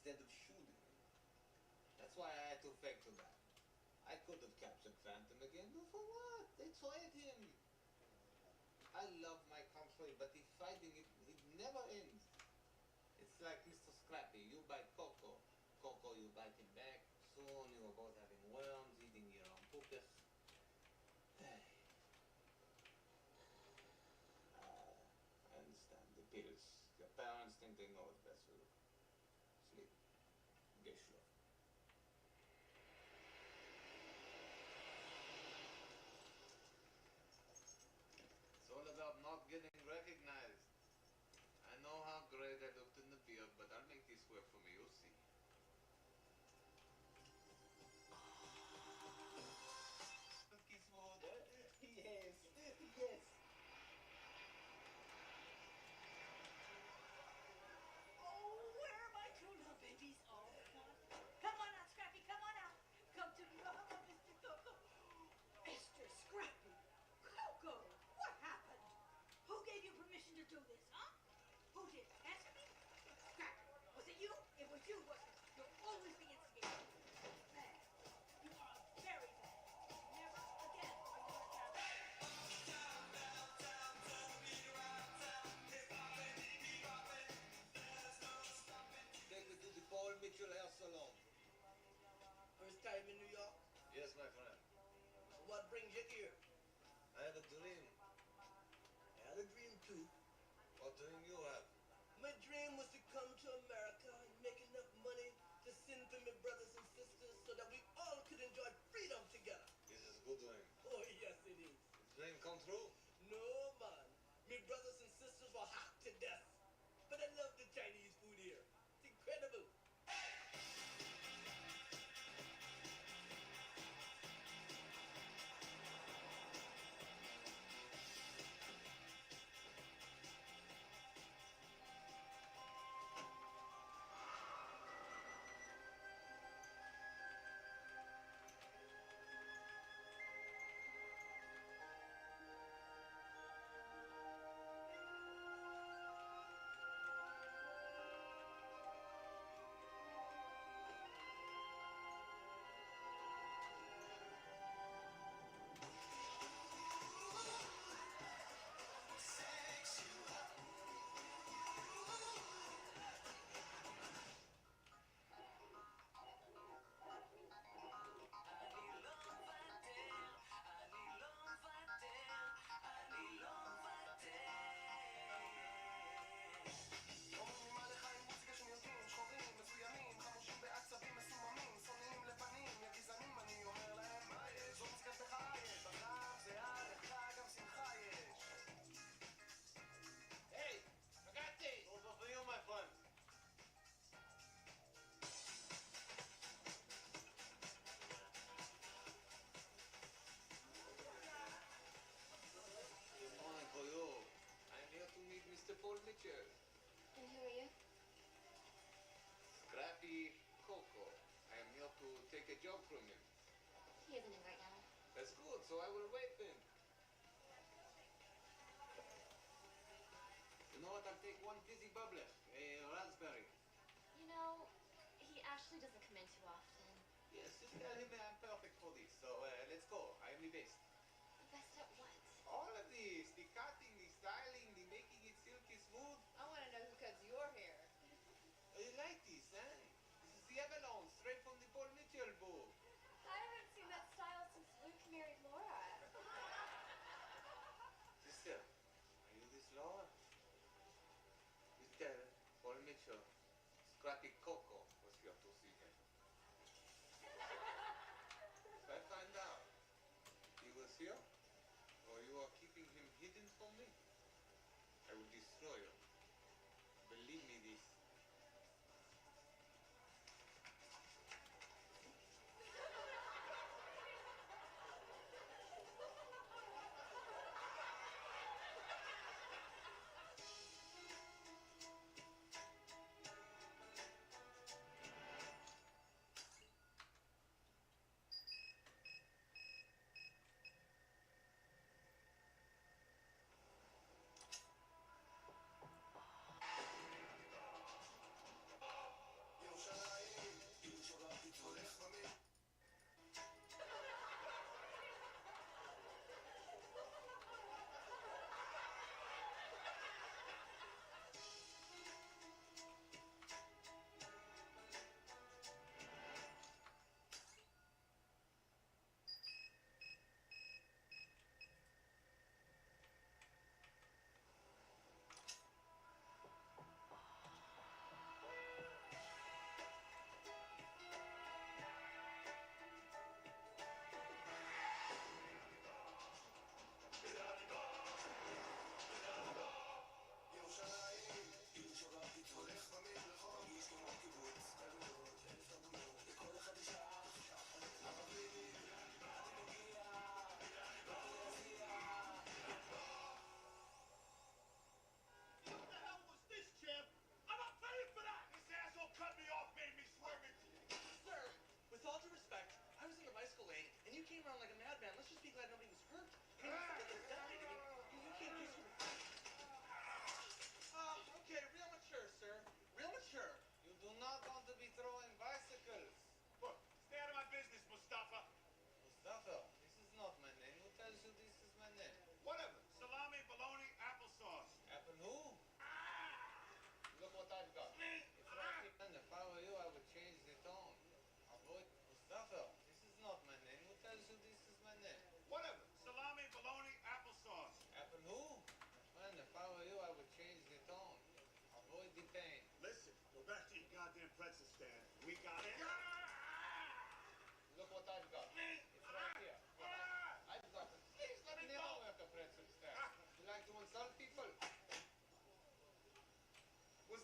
instead of shooting him. That's why I had to fake to that. I could have captured Phantom again, but for what? They tried him. I love my country, but the fighting, it never ends. It's like Mr. Scrappy. You bite Coco. Coco, you bite him back. Soon you are both having worms, eating your own pukas. I understand. The pills. Your parents think they know what's best for you. Sleep. Get slow. It's all about not getting recognized. I know how great I looked in the beard, but I'll make this work for me. You'll see. Yes, yes. Oh, where are my two little babies? Oh, come on out, Scrappy, come on out. Come to Mama, Mr. Coco. Mr. Scrappy, Coco, what happened? Who gave you permission to do this, huh? Who did it? Answer me. Scrappy, was it you? It was you, wasn't it? You're always the instigator. Bad. You are very bad. Never again are you let down. Take me to the Paul Mitchell Hair Salon. First time in New York? Yes, my friend. What brings you here? I have a dream. I had a dream too. What dream you have? My dream was to come to America and make enough money to send for my brothers and sisters so that we all could enjoy freedom together. This is a good dream. Oh, yes, it is. Dream come true? No, man. My brothers and sisters were hot to death. But I love the Chinese food here. It's incredible. Hey, ragazzi! Over for you, my friend. Good morning, Koyo. I'm here to meet Mr. Paul Mitchell. And who are you? Scrappy Coco. I am here to take a job from him. He isn't in right now. That's good, so I will wait then. You know what? I'll take one fizzy bubbler, a raspberry. You know, he actually doesn't come in too often. Yes, just tell him I'm perfect for this. So let's go. I am the best. The best at what? All of this, the cutting, the styling, the making it silky smooth. I want to know who cuts your hair. You like this, huh? This is the Avalon, straight from the Paul Mitchell book. I haven't seen that style since Luke married Laura. Sister, are you this Laura? You tell Paul Mitchell, Scrappy Coco was here to see him. If I find out he was here, or you are keeping him hidden from me, I will destroy you. Believe me this.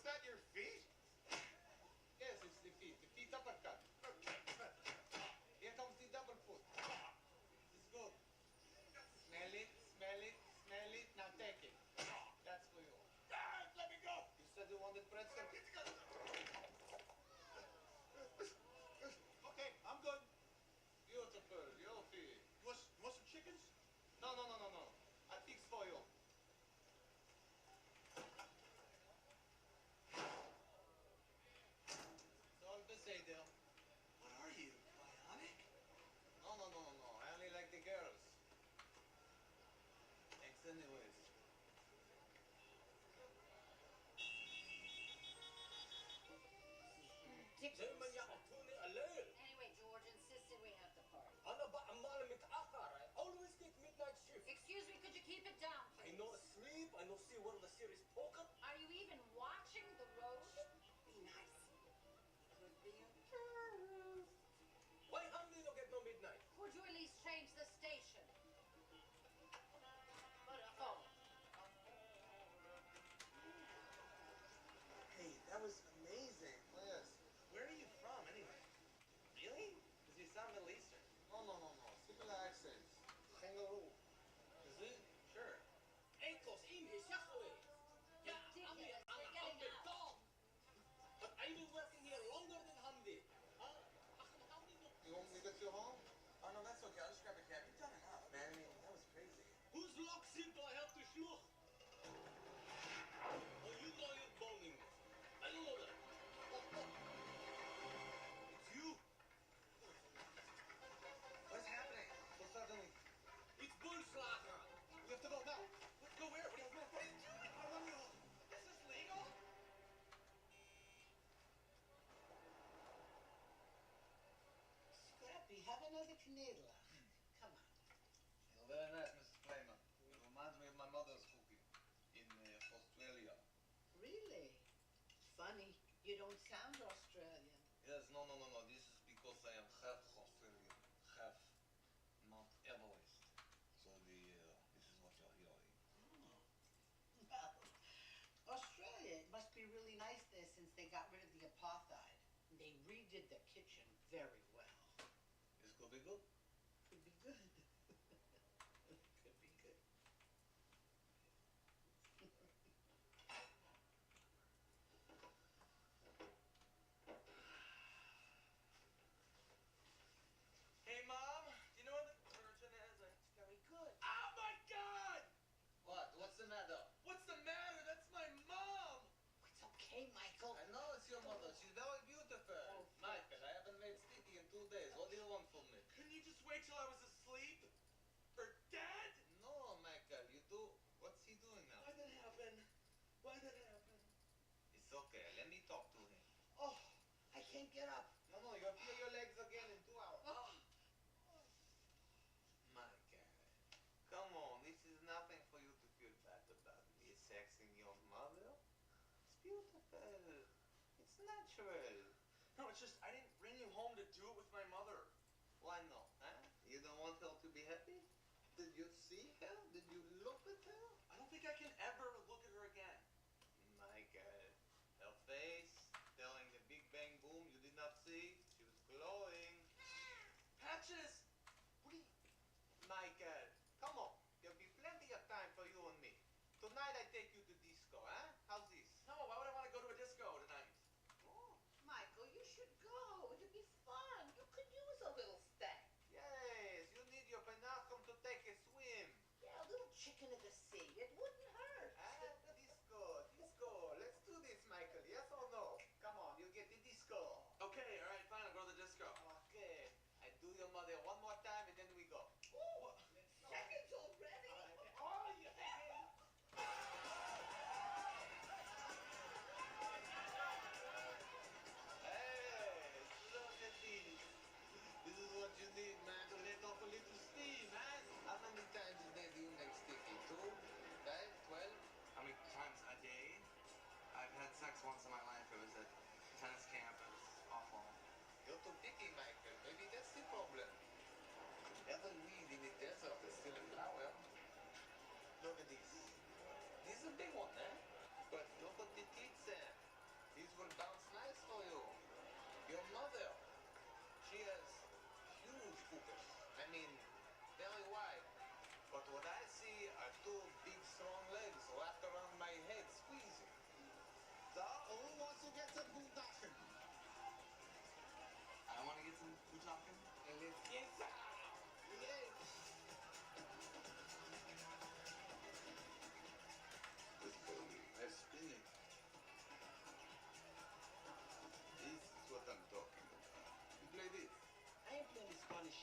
that your feet? Yes, it's the feet. The feet uppercut. Here comes the double foot. This is good. Smell it, smell it, smell it. Now take it. That's for you. Let me go. You said you wanted pretzel? Okay, I'm good. Beautiful, your feet. You want some chickens? No, no, no, no, no. I fix for you. All beseder. What are you, bionic? No, no, no, no, no. I only like the girls. Thanks anyways. Ridiculous. Anyway, George insisted we have the party. I always get midnight shift. Excuse me, could you keep it down, I please? no sleep. I no see one of the series poker. Are you even watching the road? Be nice. Could be a terrorist. Why Hamdi no get no midnight? Would you at least change the station? Oh, Hey, that was amazing. Oh, yes. Where are you from, anyway? Really? Because you sound Middle Eastern. No, no, no, no. Similar accents. Kangaroo. Is it? Sure. Enkels in his shackles. Yeah, ridiculous. I'm They're getting the out. dog. But I've been working here longer than Hamdi. Hamdi no. You want me to get you home? Oh, no, that's okay. I'll just grab a cab. You've done enough, man. I mean, that was crazy. Whose locks in do I have to schluch? Oh, you know you're boning me. I don't know that. It's you. What's happening? So suddenly. It's Bullschlager. We have to go now. Let's go where? What are you doing? Is this legal? Scrappy, have another knedler. Come on. You're very nice, Mrs. Playman. It reminds me of my mother's cooking in Australia. Really? Funny. You don't sound Australian. Yes, no, no, no, no. This is because I am half Australian, half Mount Everest. So this is what you're hearing. Well, Australia must be really nice there since they got rid of the apartheid. They redid the kitchen very well. This could be good. Could be good. Could be good. Hey, Mom. Do you know where the Virgin is? Very good. Oh, my God! What? What's the matter? What's the matter? That's my mom! It's okay, Michael. I know it's your mother. She's very beautiful. Oh, Michael, I haven't made sticky in 2 days. What do you want from me? Couldn't you just wait till I was asleep? Or dead? No, Michael, you do. What's he doing now? Why'd that happen? Why'd that happen? It's okay. Let me talk to him. Oh, I can't get up. No, no, you'll feel your legs again in 2 hours. Oh. Michael, come on. This is nothing for you to feel bad about. Me sexing your mother? It's beautiful. It's natural. No, it's just I didn't bring you home to do it with my mother. Why not, huh? You don't want her to be happy? Did you see her? Did you look at her? I don't think I can ever look at her again. Michael, her face, during the Big Bang Boom, you did not see? She was glowing. Patches! What are you... Michael, come on. There'll be plenty of time for you and me. Tonight I take you to disco, huh? How's this? No, why would I want to go to a disco tonight? Oh, Michael, you should go. It'd be fun. You could use a little stank. yes, you need your Benachem to take a swim. Yeah, a little chicken in the sea. It wouldn't hurt. Huh? Disco, disco. Let's do this, Michael. Yes or no? Come on, you get the disco. Okay, all right, fine, I'll go to the disco. Okay. I do your mother one more time and then we go. Ooh, seconds already? Oh, yeah. Hey, look at this. This is what you need, man, to let off a little steam, man. How many times a day do you make sticky? 2, 5, 12? How many times a day? I've had sex once in my life. It was at tennis camp. It was awful. You're too picky, Michael. Maybe that's the problem. Every weed in the desert is still a flower. Look at this. This is a big one, eh? But look at the teeth, Sam.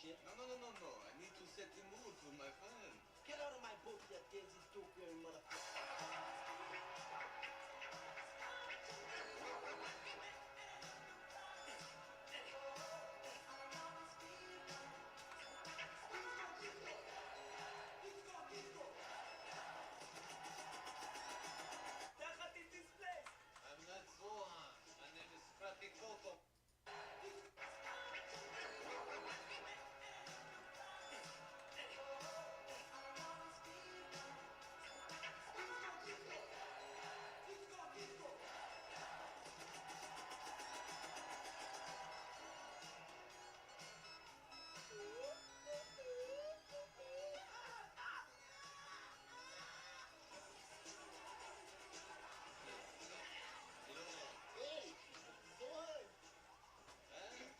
shit. No. I need to set the mood for my friend. Get out of my boat, you daisy took motherfucker. I'm not Zohan. My name is Scrappy Coco. Hey, Zohan.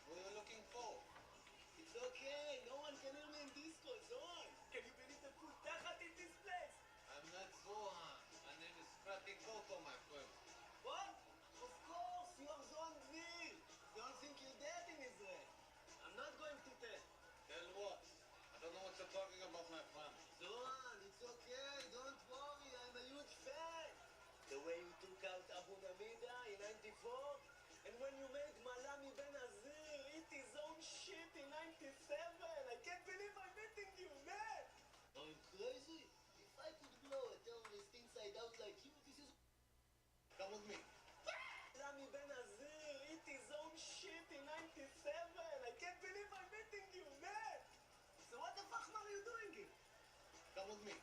What are you looking for? It's okay. No one can hear me in disco, Zohan. Can you believe the food tachat in this place? I'm not Zohan. My name is Scrappy Coco, my friend. What? Of course, you are Zohan Gvir. They all think you're dead in Israel. I'm not going to tell. Tell what? I don't know what you're talking about, my friend. Zohan, it's okay. Don't worry. I'm a huge fan. The way you took out Abu Namida in 94, and when you made Malami Ben Azir eat his own shit in 97. I can't believe I'm meeting you, man. Are you crazy? If I could blow a terrorist inside out like you, this is... Come with me. Malami Ben Azir eat his own shit in 97. I can't believe I'm meeting you, man. So what the fuck are you doing here? Come with me.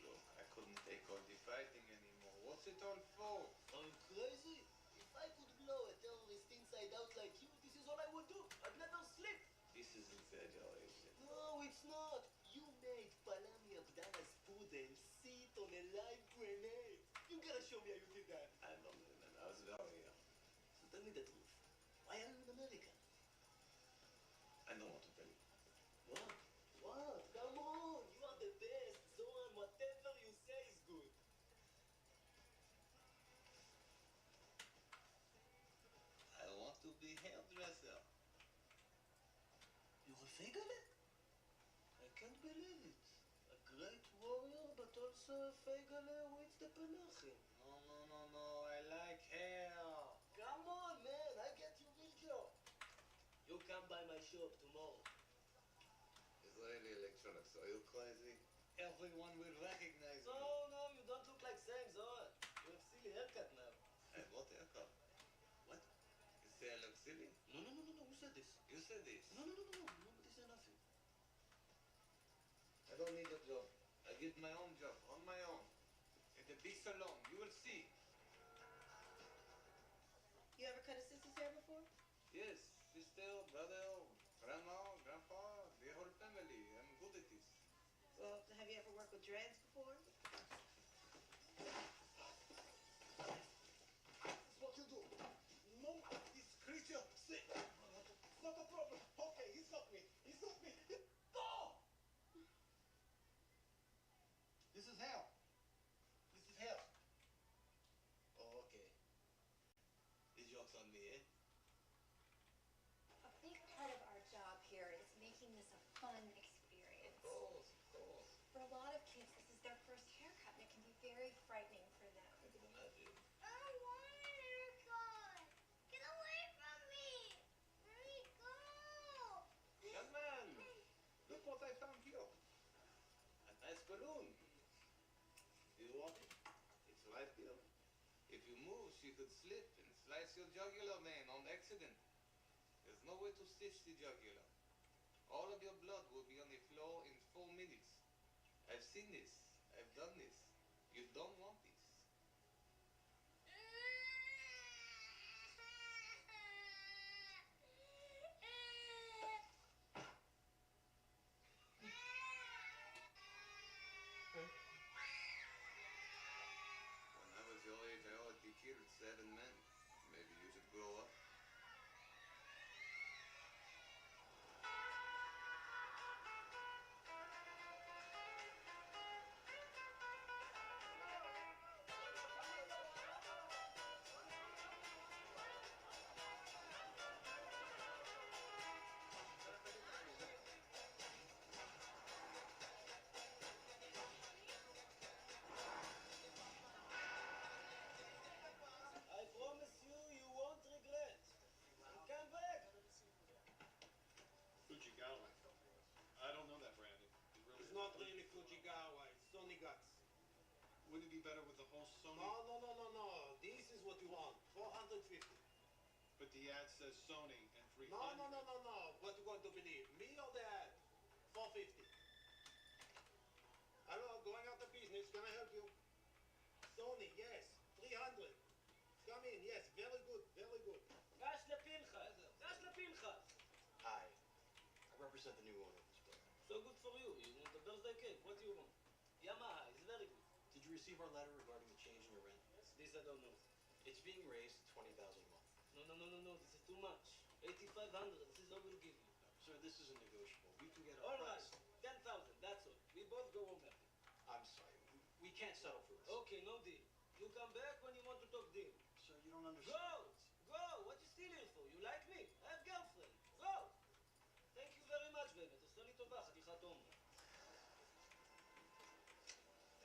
Look, I couldn't take all the fighting anymore. What's it all for? Are you crazy? If I could blow a terrorist inside out like you, this is all I would do. I'd never sleep. This is exaggeration. No, it's not. You made Palami Abdallah's poodle sit on a live grenade. You gotta show me how you did that. I don't remember. I was very young. So tell me the truth. Why are you in America? I don't want to tell you. What? What? Come on. You are the best. Zohan, whatever you say is good. I want to be hairdresser. You're a Fegele? I can't believe it. A great warrior, but also a Fegele who eats the Panachim. No. I like hair. Come on, man. I get you real job. You come by my shop tomorrow. Israeli electronics. Are you crazy? Everyone will recognize me. No, you don't look like Sam Zohan. You have silly haircut now. And what haircut? What? You say I look silly? No. Who said this? You said this. No. Nobody said nothing. I don't need a job. I get my own job on my own. In the big salon. You will see. You ever cut a sister's hair before? Yes, sister, brother, grandma, grandpa, the whole family. I'm good at this. Well, have you ever worked with dreads before? That's what you do. No, this creature sick. It's not a problem. Okay, he's got me. Go! This is hell. Oh, okay. The joke's on me, eh? A big part of our job here is making this a fun experience. Of course. For a lot of kids, this is their first haircut, and it can be very frightening for them. I can imagine. I don't want a haircut. Get away from me. Let me go. Young man, look what I found here. A nice balloon. Do you want it? It's right here. If you move, she could slip and slice your jugular vein on accident. There's no way to stitch the jugular. All of your blood will be on the floor in 4 minutes. I've seen this. I've done this. You don't want this. When I was your age, I already killed 7 men. Maybe you should grow up. better with the whole Sony. No. This is what you want. 450. But the ad says Sony and 300. No. What you going to believe? Me or the ad? 450. Hello, going out of business. Can I help you? Sony, yes. 300. Come in, yes. Very good. Gash Pinchas. Hi. I represent the new owner of this building. So good for you. You want a birthday cake? What do you want? Yamaha is very good. Did you receive our letter regarding the change in your rent? This I don't know. It's being raised to $20,000 a month. No. This is too much. 8,500. This is all we'll give you. Sir, this isn't negotiable. We can get All our right. price. 10,000. That's all. We both go home happy. I'm sorry. We can't settle for this. Okay, no deal. You come back when you want to talk deal. Sir, you don't understand. Go. What you still here for? You like me? I have girlfriend. Go. Thank you very much, baby. תעשה לי טובה, חתיכת עומר.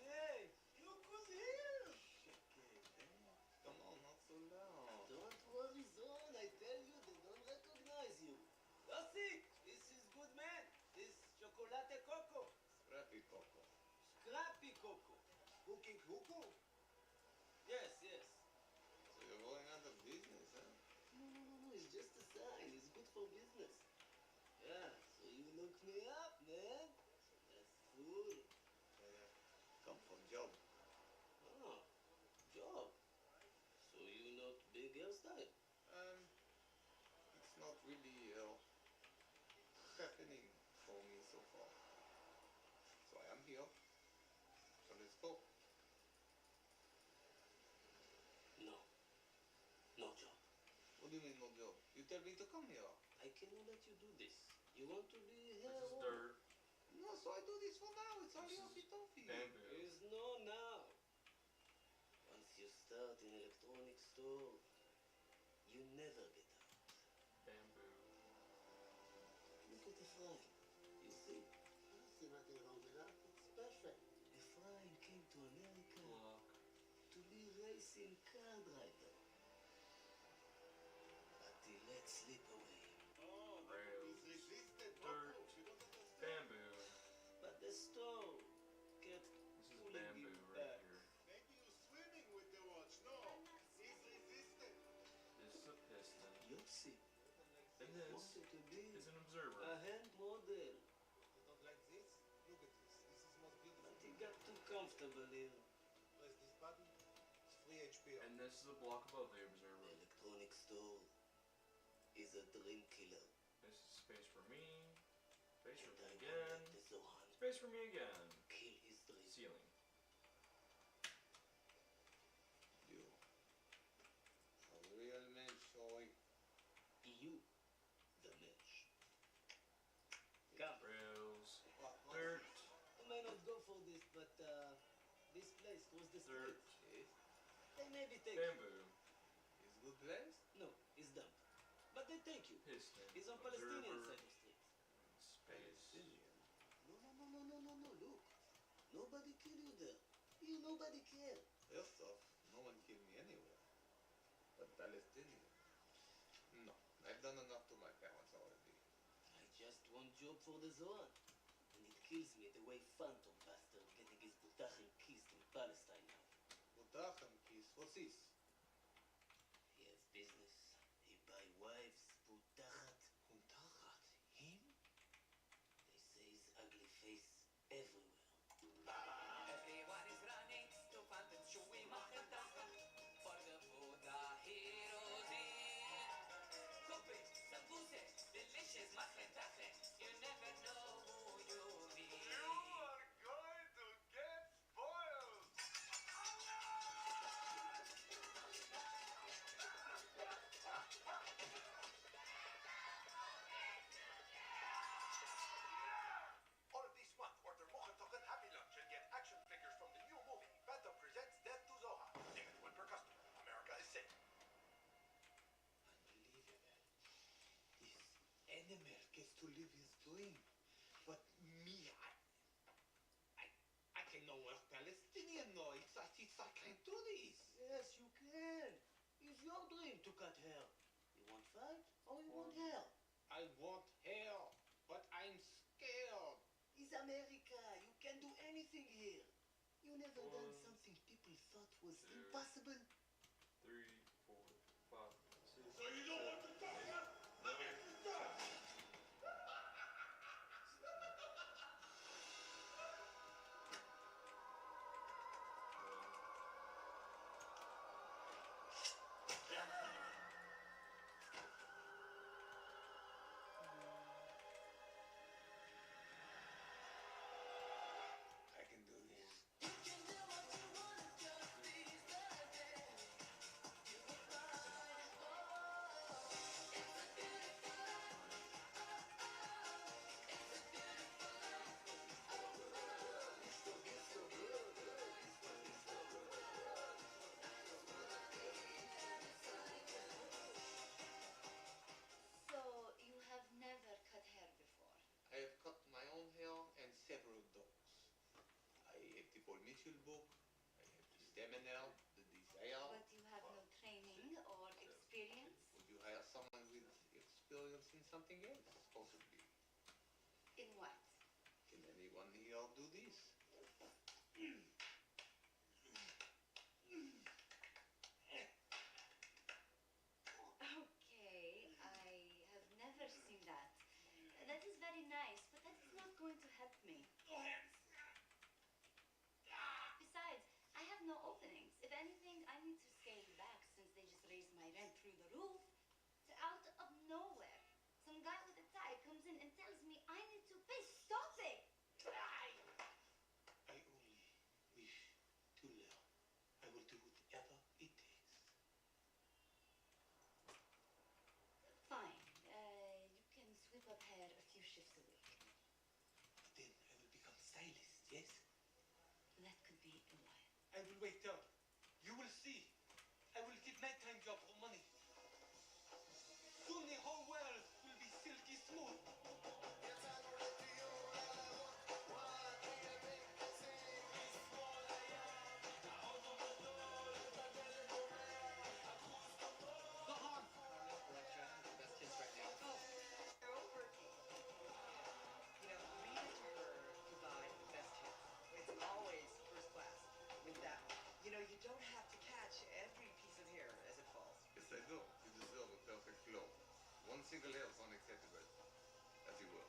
Hey, look who's here. Come on, not so loud. Don't worry, Zon. I tell you, they don't recognize you. Yossi, this is good man. This chocolate coco. Scrappy Coco. Scrappy coco. Cooking cuckoo? Yes. So you're going out of business, huh? No. It's just a sign. It's good for business. Yeah, so you look me up, man. That's cool. Come for job. Oh, job. So you not big hairstyle? It's not really happening for me so far. So I am here. So let's go. No job. What do you mean no job? You tell me to come here. I cannot let you do this. You want to be here? This is dirt. No, so I do this for now. It's only This a bit of Bamboo. There's no now. Once you start in electronic store, you never get out. Bamboo. Look at Efrain. You see? I see nothing wrong with that. It's perfect. Efrain came to America Look. to be racing car driver. But he let slip away. Rails. Resistant. Dirt. You don't understand. Bamboo. But the store kept This is pulling bamboo him right back. here. Maybe you're swimming with the watch. No. He's resistant. This is a piston. Yossi And this wanted to be is an observer. a hand model, You don't like this? Look at this. This is most beautiful. but he got too comfortable here. Press this button. It's free HBO. And this is a block above the The observer. electronic store is a dream killer. This is space for me. Space for And me I will again. let the Zohan Space for me again. kill his dream. Ceiling. You. A real man, Shoy. You, the mensch. Come. Rails. What? Dirt. You may not go for this, but this place across the Dirt. street, they maybe take you. Bamboo. Is good place? No, it's dump. But they take you. Piston. It's on Palestinian Observer. side of street. Space. No, look. Nobody kill you there. You nobody care. First off, no one killed me anywhere. But Palestinian. No, I've done enough to my parents already. I just want job for the Zohan. And it kills me the way Phantom bastard getting his Butachin kissed in Palestine now. Mutachem kiss. What's this? He has business. He buy wives, Butachat. Mutachat. Him? They say his ugly face everywhere. Everyone is running to find the chewy machetachem for the Buddha heroes in. Kuppet, sambusa, delicious machetachem. You never know who you meet. You are going to get spoiled. Or this month, order Mochen Token Happy Lunch and get action figures from the new movie. Phantom presents Death to Zohan. Limited one per customer. America is safe. Unbelievable. This animal gets to live his dream. But me, I can know what Palestinian know. I can't do this. Yes, you can. It's your dream to cut hair. You want fight or you want hair? I want hair, but I'm scared. It's America. You can do anything here. You never done One. something people official book. I have the stamina, the desire. But you have no training or experience? Would you hire someone with experience in something else, possibly? In what? Can anyone here do this? Okay, I have never seen that. That is very nice, but that is not going to help me. Besides, I have no openings. If anything, I need to scale back since they just raised my rent through the roof. It's out of nowhere. Some guy with a tie comes in and tells me I need to pay. Stop it! I only wish to learn. I will do whatever it takes. Fine. You can sweep up hair a few shifts a week. Then I will become stylist, yes? That could be a while. I will wait up. You will see. I will get nighttime job for money. Soon the whole world will be silky smooth. Zohan! Electra, the best kids right now. Over. You know, leave it to her to buy the best hits. It's always first class with that one. You know, you don't have to catch every piece of hair as it falls. Yes, I do. You deserve a perfect flow. One single hair is unacceptable. As you will.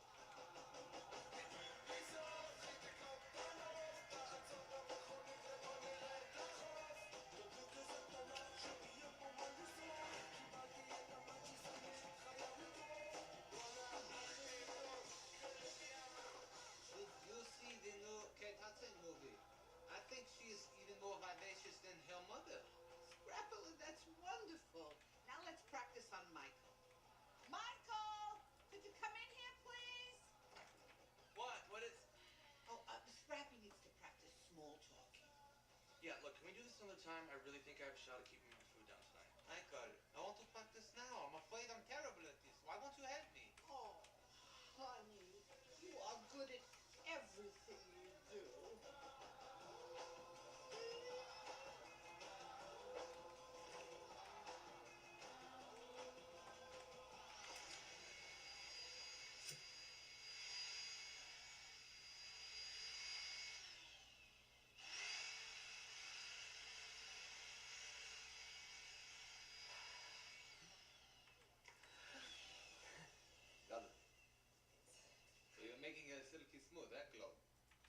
Did you see the new Kate Hudson movie? I think she is even more vivacious than her mother. Scrapple, that's wonderful. Now let's practice on Michael. Michael! Could you come in here, please? What? What is... Oh, Scrappy needs to practice small talking. Yeah, look, can we do this another time? I really think I have a shot at keeping my food down tonight. Michael, I want to practice now. I'm afraid I'm terrible at this. Why won't you help me? Oh, honey, you are good at everything you do. Got it. So you're making a silky smooth, eh, Claude?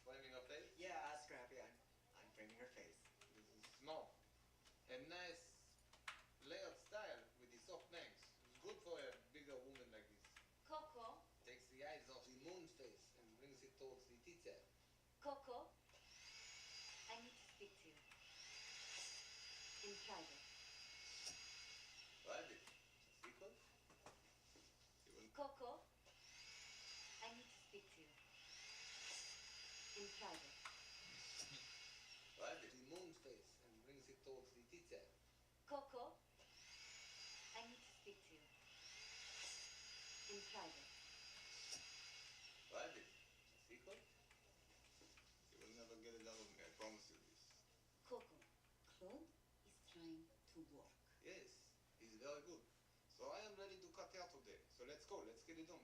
Framing her face? Yeah, Scrappy, I'm framing her face. This is small. A nice layered style with the soft bangs. It's good for a bigger woman like this. Coco, Takes the eyes off the moon face and brings it towards the teeth. Coco, I need to speak to you. In private. Private. Secret? You will... Coco, I need to speak to you. In private. Private. The moon face and brings it towards the teeth. Coco, I need to speak to you. In private. Private. Secret? You will never get it out of me, I promise you this. Coco, Claude is trying to work. Yes, he's very good. So I am ready to cut hair today. So let's go, let's get it done.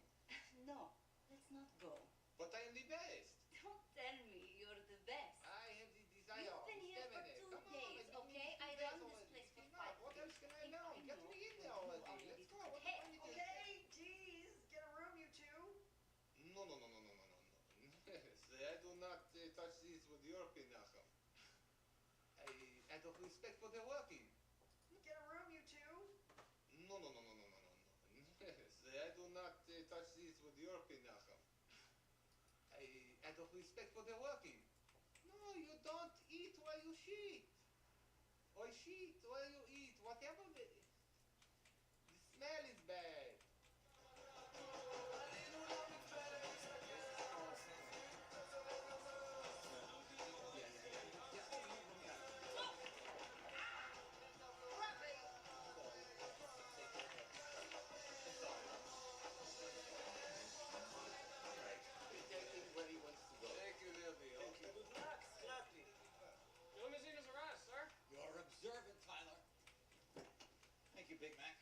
No, let's not go. But I am the best. Don't tell me you're the best. I have the desire. You've been the here for stamina. 2 Come on, days, I've been okay? here 2 I days run this already. place for Enough. 5 What days. else can I If learn? I Get know me in you there are already. ready Let's to go. What hey, do you want me to do? Okay, geez, get a room, you two. No. I do not touch this with European Nachum. Out of respect for their working. Get a room, you two. No. I do not touch this with European Nachum. Out of respect for their working. No, you don't eat while you sheet. Or sheet while you eat. Whatever the smell is bad. Take him where he wants to go. Thank you, Levy. Thank you. Good luck, Scrappy. Big Mac?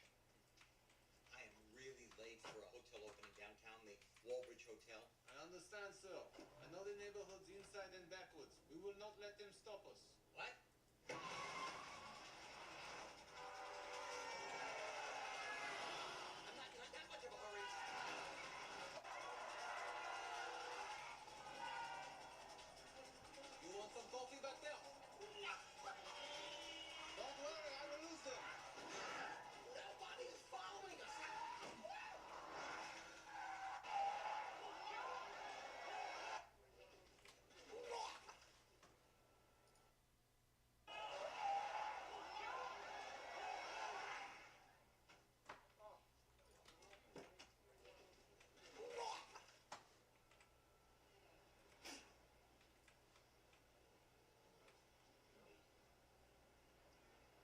I am really late for a hotel opening downtown, the Wallbridge Hotel. I understand, sir. I know the neighborhoods inside and backwards. We will not let them stop us. What? I'm not in that much of a hurry. You want some coffee back there? Don't worry, I will lose them. Nobody is following us.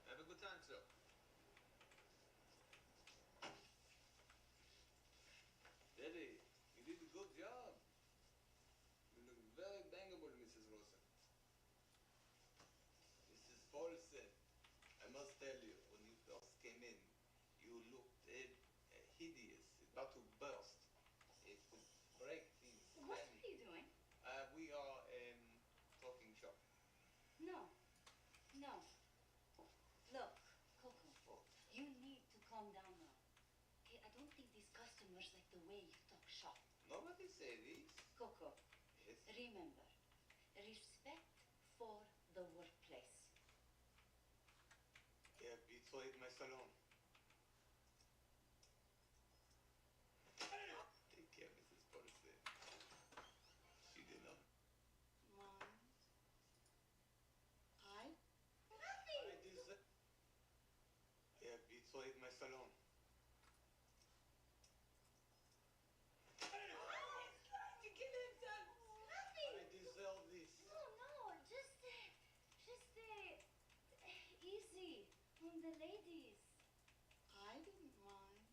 Have a good time, sir. Daddy, you did a good job. You look very bangable, Mrs. Rosen. Mrs. Paulson, I must tell you, when you first came in, you looked hideous, about to burst. It would break these. What are you doing? We are talking shop. No. No. Look, Coco, you need to calm down now. Okay, I don't think these customers like the way you talk shop. Nobody say this. Coco, Yes. remember, respect for the workplace. They have betrayed my salon. Take care, Mrs. Paulson. She did not. Mom. I? I deserve. They have betrayed my salon. You give him some. I deserve this. No, just easy on the ladies. I didn't mind.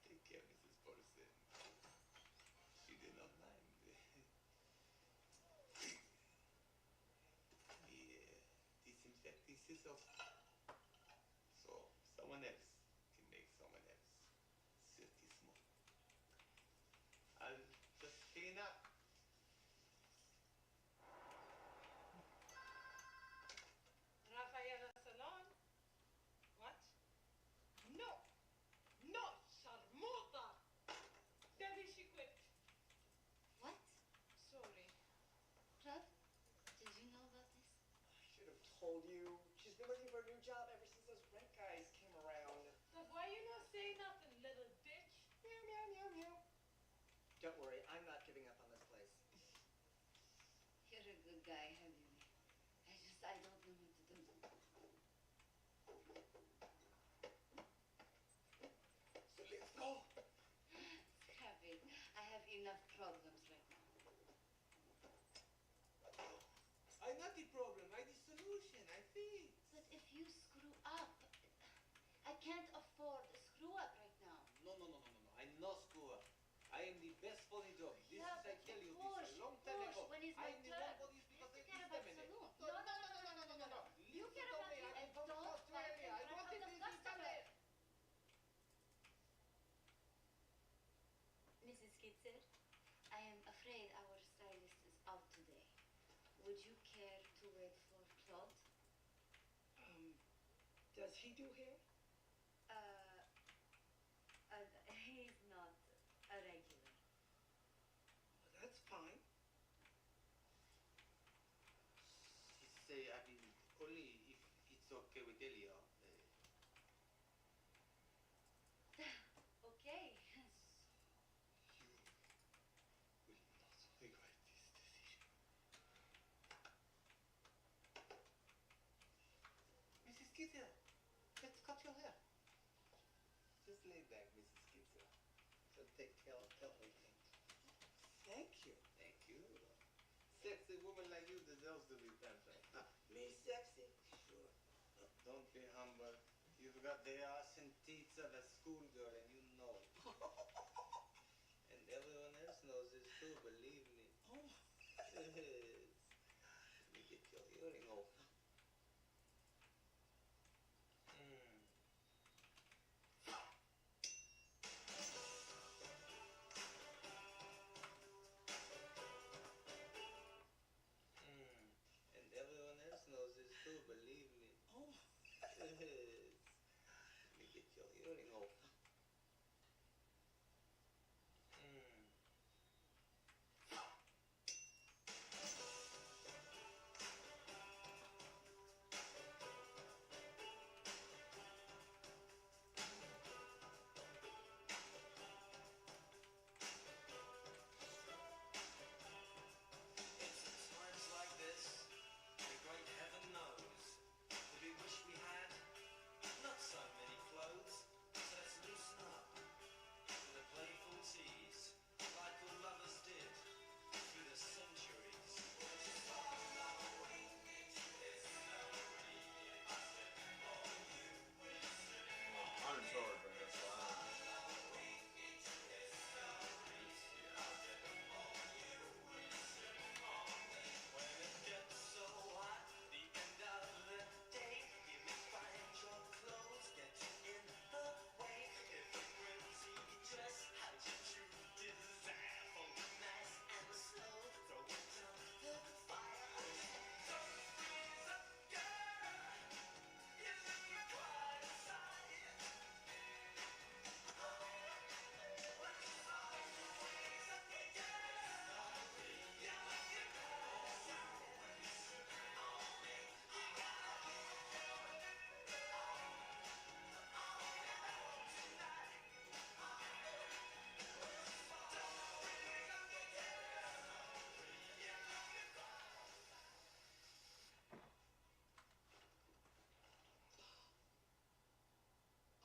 Take care, Mrs. Paulson. She did not mind. Disinfect these scissors. So someone else can make someone else silky smooth. I'll just clean up. Rafaela Salon? What? No! No, Sharmuta! Daddy, she quit. What? Sorry. Club? Did you know about this? I should have told you. She's been looking for a new job ever since those rent guys came around. But why you not say nothing, little bitch? Meow, meow, meow, meow. Don't worry, I'm not giving up on this place. You're a good guy, Habibi. I don't know what to do. So let's go. Scrappy, I have enough problems right now. I'm not the problem. I'm the solution. I fix. But if you screw up, I can't afford a screw up right now. No. I no screw up. I am the best for the job. This Yeah, is, I but tell you, push, this a long time push. ago. When is my I am the turn? one for this because You I care about disseminate. saloon. No. You Listen care to about me. you I and am from don't Australia. I in front wanted of this customer. internet. Mrs. Kitzer, I am afraid our stylist is out today. Would you care to wait for Claude? Does he do hair? He's not a regular. That's fine. He say, I mean, only if it's okay with Elia. Okay. You will not regret this decision. Mrs. Kitzer, let's cut your hair. Just lay back, Mrs. Kitzer. So take care of everything. Thank you. Thank you. Sexy woman like you deserves to be pampered. Me sexy? Sure. Don't be humble. You've got the ass and teeth of a schoolgirl, and you know it. And everyone else knows it too, believe me. Oh. Yes. Let me get your your hearing over. And everyone else knows this too, believe me. Oh, yes. Let me get your hearing over. It's at times like this, the great heaven knows, that we wish we had not so many clothes. So let's loosen up with a playful tease, like all lovers did through the centuries. I'm sorry, but that's loud. When it gets so hot, the end of the day, give me find your clothes, get you in the way. If a pretty dress had your true desire for the nice and the slow, throw it on the fire. Don't freeze up, girl, you look quite a sight.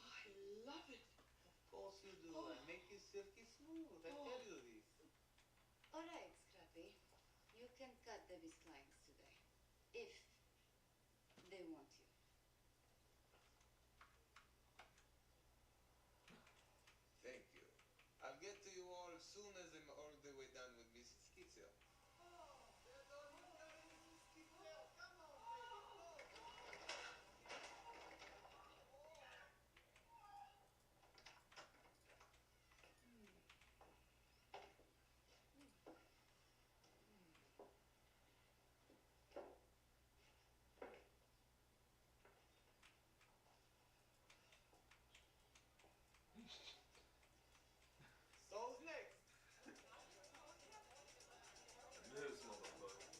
I love it. Of course you do. I make you silky smooth. I tell you this. All right, Scrappy. You can cut Debbie's clients today. If they want you. Thank you. I'll get to you all soon as I'm all the way done with Mrs. Kitzel. So's next. This motherfucker.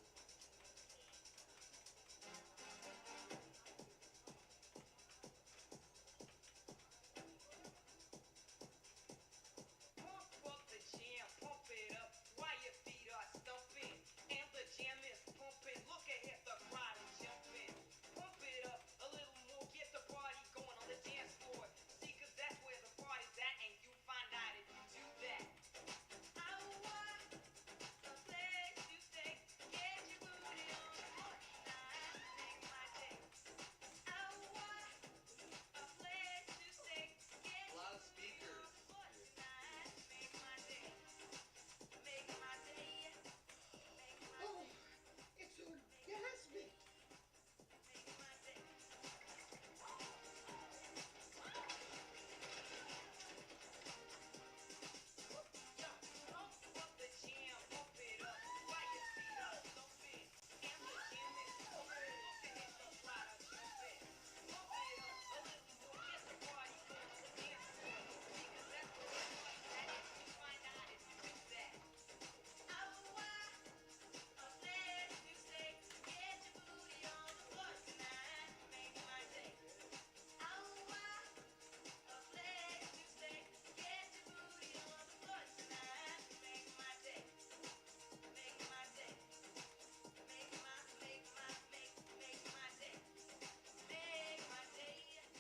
Pump up the jam, pump it up while your feet are stumping. And the jam is pumping. Look ahead, the crowd is jumping. Pump it up a little more, get the party going on the dance floor. See, 'cause that's where the party's at, and you find out if you do that. I want a place to stay. Get your booty on the floor tonight, make my day. I want a place to stay. Get A lot of speakers. Oh, it's orgasmic.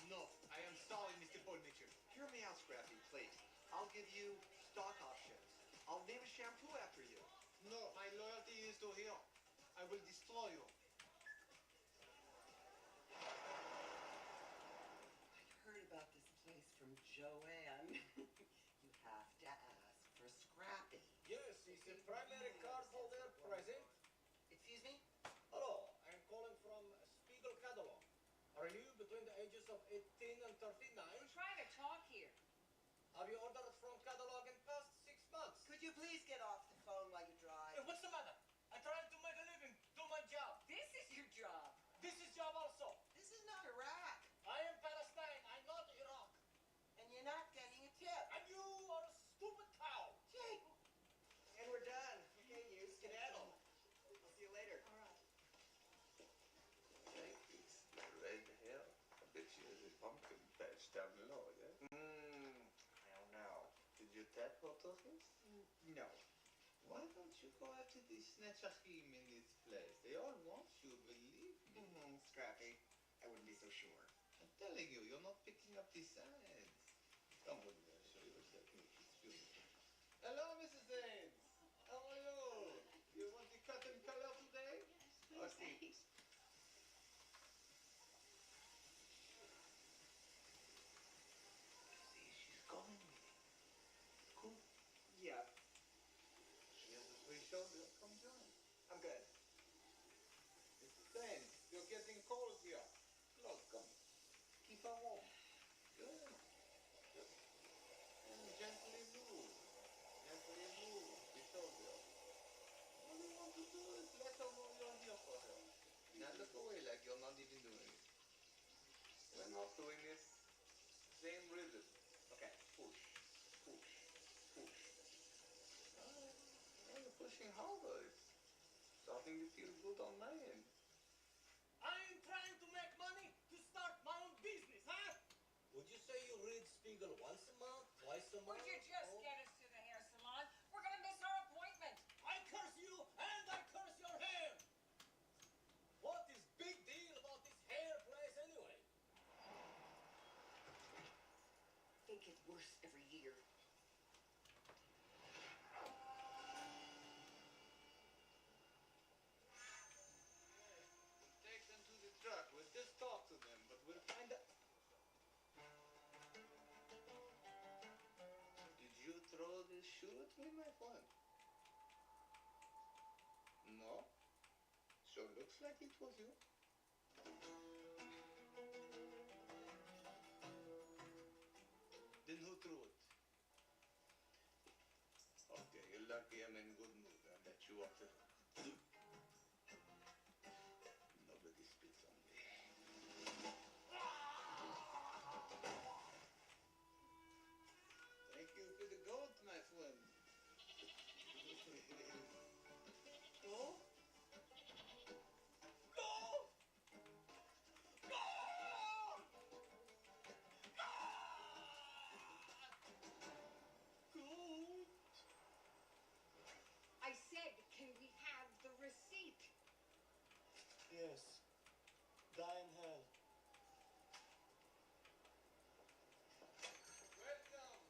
No, I am sorry, Mr. Goldmaker. Hear me out, Scrappy, please. I'll give you stock options. I'll name a shampoo after you. No, my loyalty is to him. I will destroy you. I heard about this place from Joanne. You have to ask for Scrappy. Yes, it's a primary card holder present. Excuse me? Hello, I'm between the ages of 18 and 39. We're trying to talk here. Have you ordered from catalog in past 6 months? Could you please get off the phone while you drive? Hey, what's the matter? I'm trying to make a living, do my job. This is your job. This is job also. This is not Iraq. I am Palestine. I'm not Iraq. And you're not getting a tip. And you are a stupid cow. Jake! And we're done. Okay, you skedaddle. I'll see you later. All right. Yankees, the red hair. I bet you there's a pumpkin patch down below, yeah? I don't know. Did you tap Tortosis? No. Why don't you go after the Snatchachim in this place? They all want you, believe me. Scrappy. I wouldn't be so sure. I'm telling you, you're not picking up the signs. Come with me, I'll show you a technique. It's beautiful. Hello, Mrs. Ains. How are you? You want the cut and color today? Yes, Okay. please. See, she's coming with it. Cool. Yeah, She has a free shoulder. Come join. I'm good. Mrs. Ains, you're getting cold here. Look, come. Keep her warm. Good. Good. And gently move. Gently move the shoulder. All you want to do is let her know you're here for her. Now look away like you're not even doing it. We're not doing this. Same rhythm. Okay. Push. Push. Push. Well, you're pushing harder. It's starting to feel good on my end. I'm trying to make money to start my own business, huh? Would you say you read Spiegel once a month, twice a month? Would you just get us to the hair salon? We're gonna miss our appointment. I curse you and I curse your hair. What is big deal about this hair place anyway? It gets worse every year. We'll take them to the truck. We'll just talk to them, but we'll find out. Did you throw this shoe at me, my friend? No? Sure looks like it was you. Then who threw it? Okay, you're lucky I'm in good mood. I bet you are too. Nobody spits on me. Thank you for the goat, my friend. Oh? I said, can we have the receipt? Yes. Die in hell. Welcome.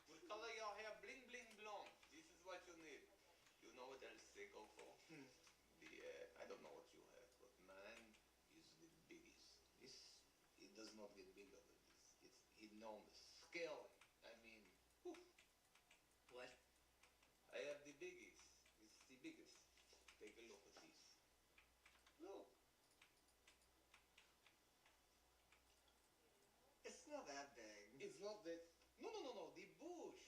We'll color your hair bling bling blonde. This is what you need. You know what else they go for? I don't know what you have, but mine is the biggest. It does not get bigger than this. It's enormous. Scary. I mean, whew. What? I have the biggest. It's the biggest. Take a look at this. Look. It's not that big. It's not that. No. The bush.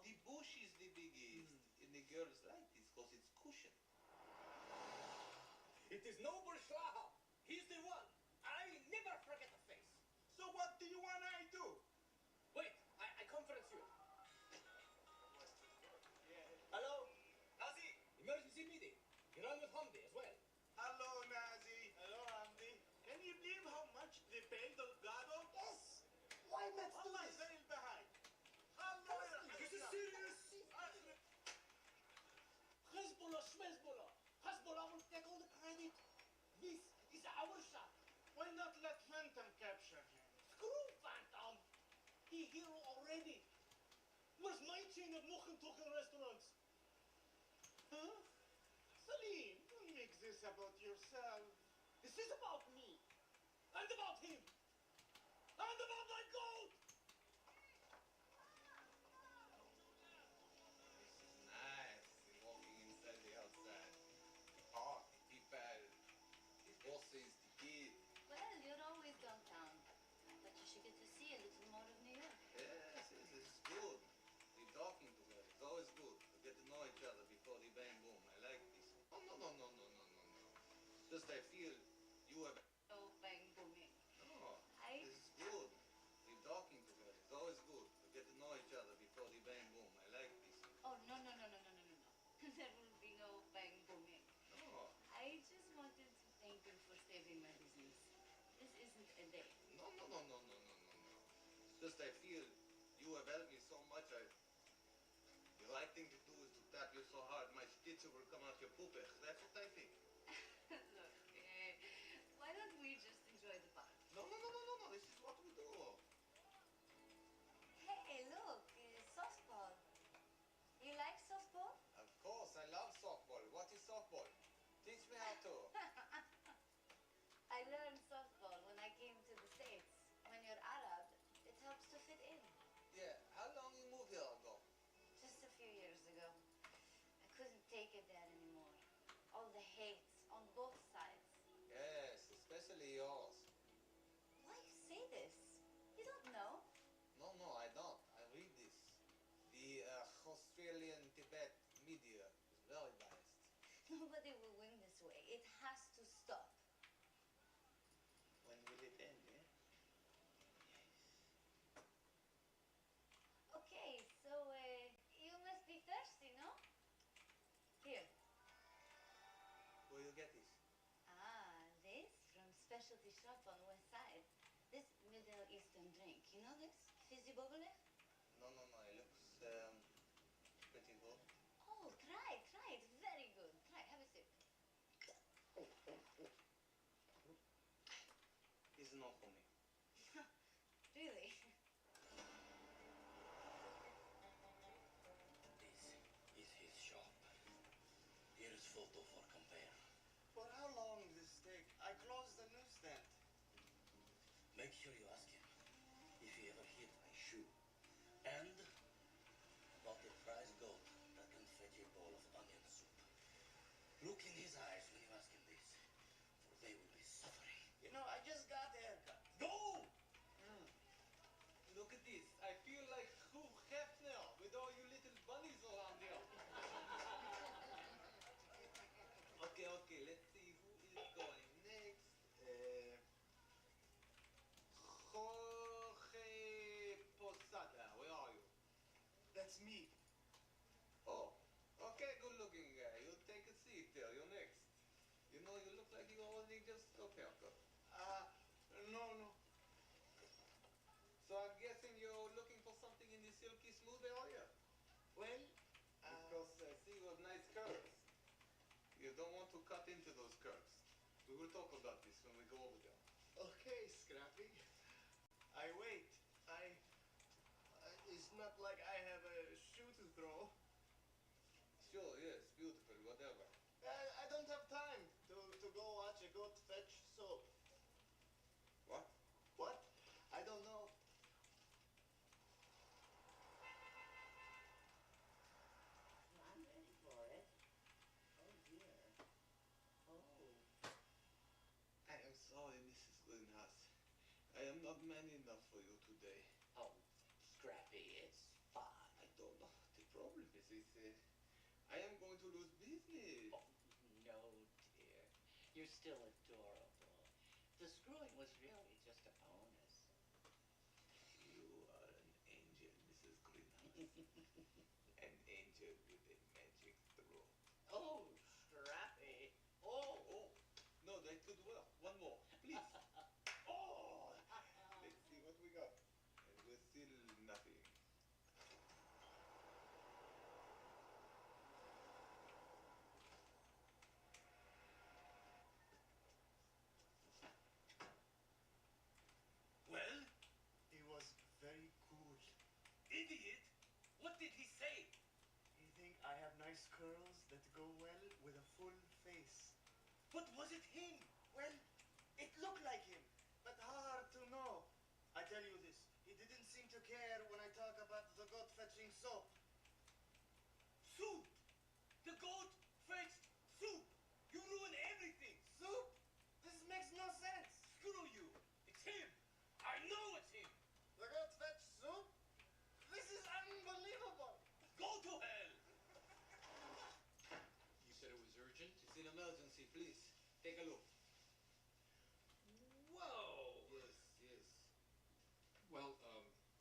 The bush is the biggest. And the girls like this because it's cushion. It is Noble Schlager. He's the one. I never forget a face. So what do you want I do? Wait, I conference you. Hello? Nazi, emergency meeting. You're on with Hamdi as well. Hello, Nazi. Hello, Andy. Can you believe how much they paid Delgado? Yes. Why let's do this? Veil behind. Hello. This is serious. Hezbollah, Shmezbollah. Hezbollah will take all the credit. This is our shot. Why not let Phantom capture him? Screw Phantom. He here already. Where's my chain of Mochen-Tochen restaurants? Huh? Salim, don't make this about yourself. This is about me. And about him. And about my goat. Nice. Walking inside the outside. Park, people. Just I feel you have. No bang booming. No, I. this is good. We're talking together. It's always good to get to know each other before the bang boom. I like this. Oh, no, no, no, no, no, no, no, no. There will be no bang booming. No, I just wanted to thank you for saving my business. This isn't a date. no, no, no, no, no, no, no, no. It's just I feel you have helped me so much. The right thing to do is to tap you so hard my stitcher will come out your poopech. That's what I think. Look, why don't we just enjoy the park? No, no, no, no, no, no. This is what we do. Hey, look, softball. You like softball? Of course, I love softball. What is softball? Teach me how to. I learned softball when I came to the States. When you're Arab, it helps to fit in. Yeah, how long you move here ago? Just a few years ago. I couldn't take it there anymore. All the hate on both sides. Yes, especially yours. Why you say this? You don't know. No, no, I don't. I read this. The Australian Tibet media is very biased. Nobody will win this way. It has to stop. When will it end, eh? Okay, so you must be thirsty, no? Here. Where you get this? Ah, this from specialty shop on West Side. This Middle Eastern drink. You know this? Fizzy bubble? No, no, no. It looks pretty good. Oh, try it. It's very good. Try, have a sip. It's not for me. Really? This is his shop. Here is photo for compare. For how long this take? I closed the newsstand. Make sure you ask him if he ever hit my shoe. And about the prize goat that can fetch a bowl of onion soup. Look in his eyes when you ask him this, for they will be suffering. You know, I just got a haircut. Go! Look at this. I feel like Hugh Hefner with all you little bunnies around here. Okay, let's see who is going next. Jorge Posada, where are you? That's me. Oh, okay, good looking guy. You take a seat there, you're next. You know, you look like you already just got haircut. No. So I'm guessing you're looking for something in the silky smooth area? Well, Because I see you have nice curls. You don't want to cut into those curls. We will talk about this when we go over there. okay, Scrappy. I wait. It's not like I have a shoe to throw. Sure, yes, beautiful, whatever. I don't have time to go watch a goat fetch soap. What? What? I don't know. I'm ready for it. Oh dear. Oh. I am sorry, Mrs. Greenhouse. I am not man enough for you today. Oh, Scrappy, it's fine. I don't know. The problem is I am going to lose business. Oh, no, dear. You're still adorable. The screwing was really just a bonus. You are an angel, Mrs. Greenhouse. An angel with a magic throw. Oh, Scrappy. Oh. Oh, no, that could work. One more, please. Oh, let's see what we got. And we're still nothing. Well, He was very cool. idiot. What did he say? He think I have nice curls that go well with a full face. But was it him? Well, it looked like him, but hard to know. I tell you this, he didn't seem to care when I talk about the goat fetching soap. Soup. The goat fetched soup. You ruin everything. Soup? This makes no sense. Screw you. It's him. I know it's him. The goat fetch soup? This is unbelievable. Go to hell. You said it was urgent? It's an emergency, please. Take a look. Whoa! Yes, yes. Well,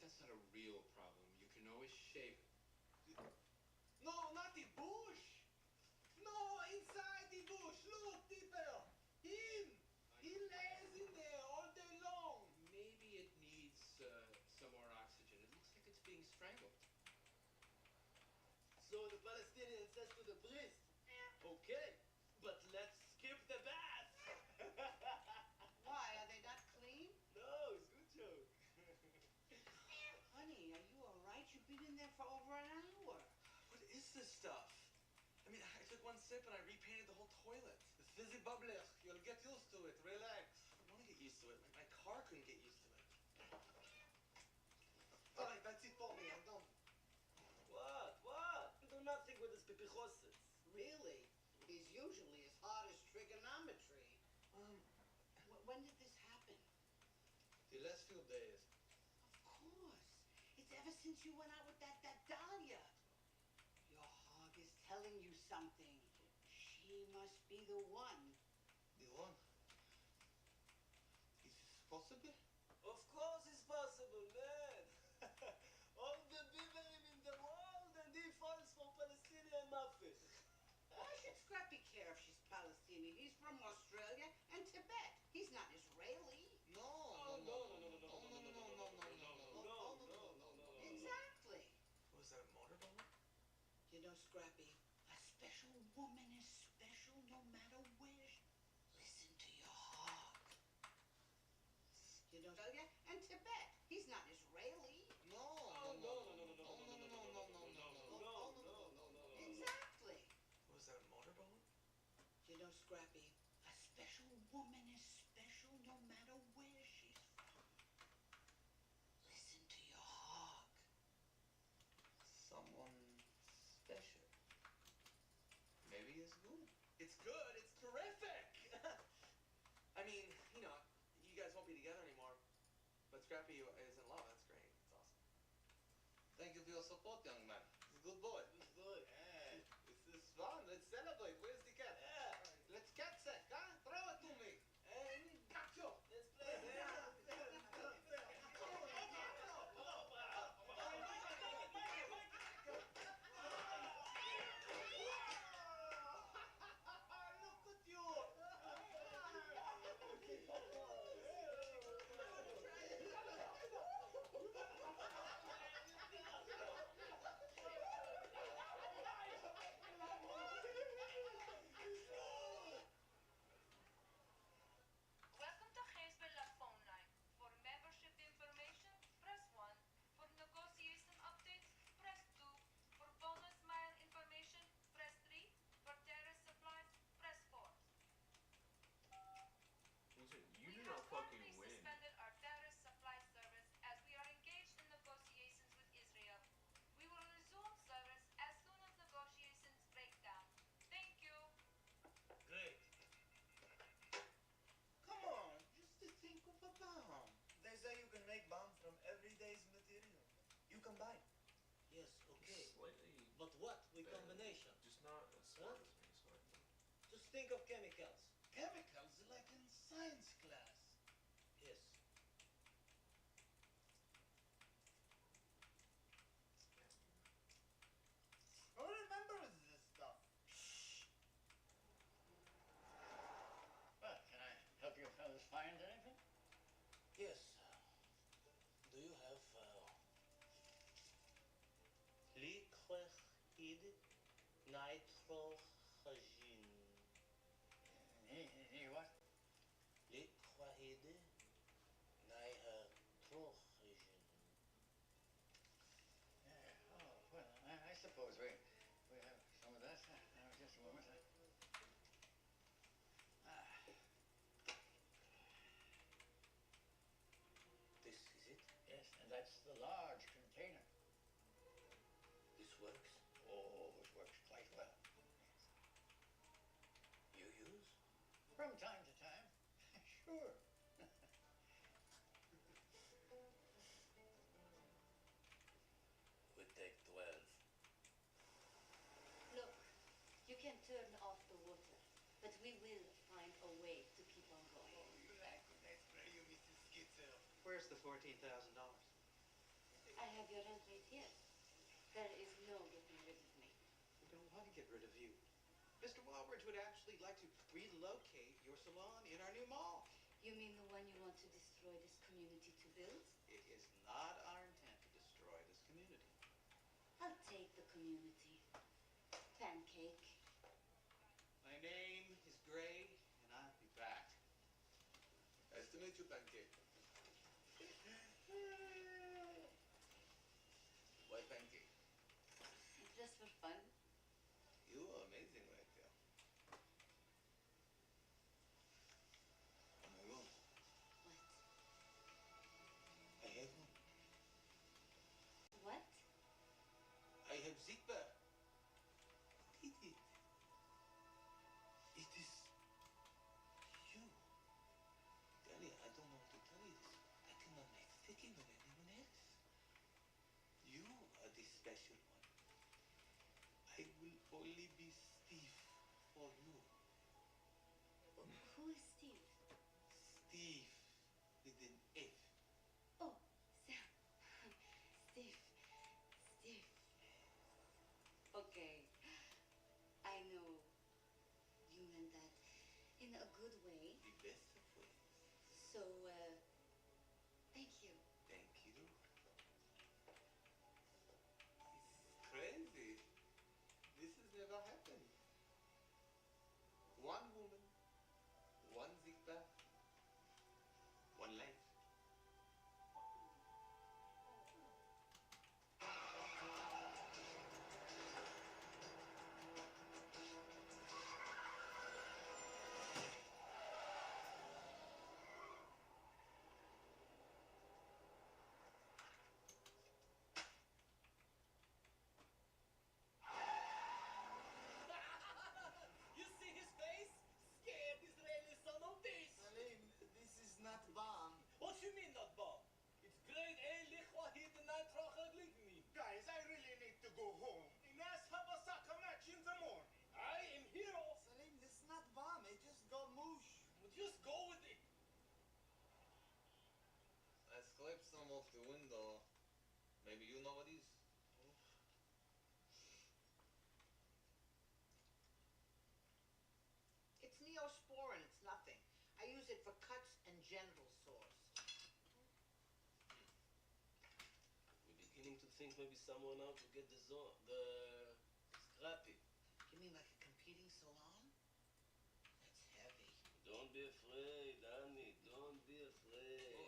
that's not a real problem. You can always shape it. No, not the bush. No, inside the bush. Look deeper. Him. He lays in there all day long. Maybe it needs some more oxygen. It looks like it's being strangled. So the Palestinian says to the priest, okay, but let's skip the bath. Why? Are they not clean? No, it's good joke. Honey, are you all right? You've been in there for over an hour. What is this stuff? I mean, I took one sip and I repainted the whole toilet. The fizzy bubbler. You'll get used to it. Relax. I don't want to get used to it. My car couldn't get used to it. All right, that's it for me. I'm done. What? Do nothing with this pipichoses. Really? He's usually as hard as trigonometry. When did this happen? The last few days. Of course. It's ever since you went out with that Dahlia. Your hog is telling you something. She must be the one. The one. Is this possible? Of course it's possible, man. All the biberim in the world and he falls for Palestinian muffin. Why should Scrappy care if she's Palestinian? He's from Australia and Tibet. He's not Israeli. Exactly. Was that a motorboat? You know, Scrappy, a special woman is special no matter where. Listen to your hog. You know, Australia and Tibet. He's not Israeli. Exactly. Was that a motorboat? You know, Scrappy, a special woman is special no matter where she's from. Listen to your hog. Someone special. Maybe it's good. It's good. It's terrific. I mean, you know, you guys won't be together anymore, but Scrappy is in love. That's great. That's awesome. Thank you for your support, young man. He's a good boy. Good boy. Hey, this is fun. Let's celebrate. Where's the cat? Let's cat sack, huh? Throw it to me. Gotcha. Let's play, man. Look at you. Welcome to Hezbollah phone line. For membership information, press 1. For negotiation updates, press 2. For bonus mile information, press 3. For terrorist supplies, press 4. Listen, you We do have not fucking formally win. suspended our terrorist supply service as we are engaged in negotiations with Israel. We will resume service as soon as negotiations break down. Thank you. Great. Come on, just to think of a bomb. They say you can make bombs from everyday's material. You can buy. Yes, okay. Slightly But what with better. combination? Just not as smart as me, slightly. Just think of chemicals. Chemicals like in science class. Yes. Who remembers this stuff? Well, can I help you fellas find anything? Yes. Do you have liquid nitrogen? What? Liquid nitrogen. Oh, well, I suppose we have some of that. Just a moment. This is it? Yes, and that's the large container. This works? Oh, it works quite well. You use? From time to time. Sure. We take 12. Look, you can turn off the water, but we will find a a way to keep on going. Oh, you like when I spray you, Mrs. Skitzer? Where's the $14,000? I have your rent right here. There is no getting rid of me. We don't want to get rid of you. Mr. Walbridge would actually like to relocate your salon in our new mall. You mean the one you want to destroy this community to build? It is not our intent to destroy this community. I'll take the community. Pancake. My name is Gray, and I'll be back. Nice to meet you, Pancake. Why Pancake? Just for fun. You are amazing right there. Oh my God. What? I have one. What? I have zipper. Look at it. It is you. Daddy, I don't know what to tell you this. I cannot make thinking of anyone else. You are the special one. I will only be Steve for you. Who is Steve? Steve with an F. Oh, Sam. Steve. Steve. Okay. I know you meant that in a good way. The best of ways. So, thank you. Thank you. It's crazy. This has never happened. One woman, one zipper, one life. You see his face? Scared Israeli son of this. Salim, this is not bomb. What you mean not bomb? It's grade A lichwa hit the night me. Guys, I really need to go home. Let's have a soccer match in the morning. I am hero. Salim, this is not bomb. It just got moosh. Just go with it. I scraped some off the window. Maybe you know what it is? It's neosporin. It's nothing. I use it for cuts and genital sores. We're beginning to think maybe someone out to get the scrappy. You mean like a competing salon? That's heavy. Don't be afraid, Annie. Don't be afraid. Oh,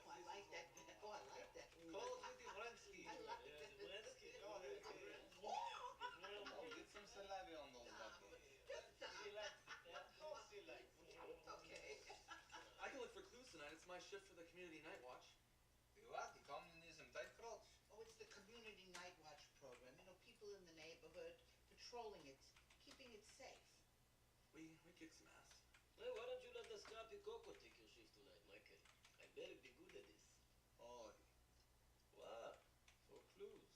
I like that. Oh, I like that. Close with the Vrensky. I like Yeah, that. the Vrensky. Go ahead. Oh, get some saliva on those buckles. Okay. I can look for clues tonight. It's my shift for the community night watch. The what? The communism tight crotch? Oh, it's the community night watch program. You know, people in the neighborhood patrolling it, keeping it safe. We kick some ass. Hey, why don't you let the scrappy Coco take your shift tonight, Michael? I bet he'd be good at this. Oh, What? For clues.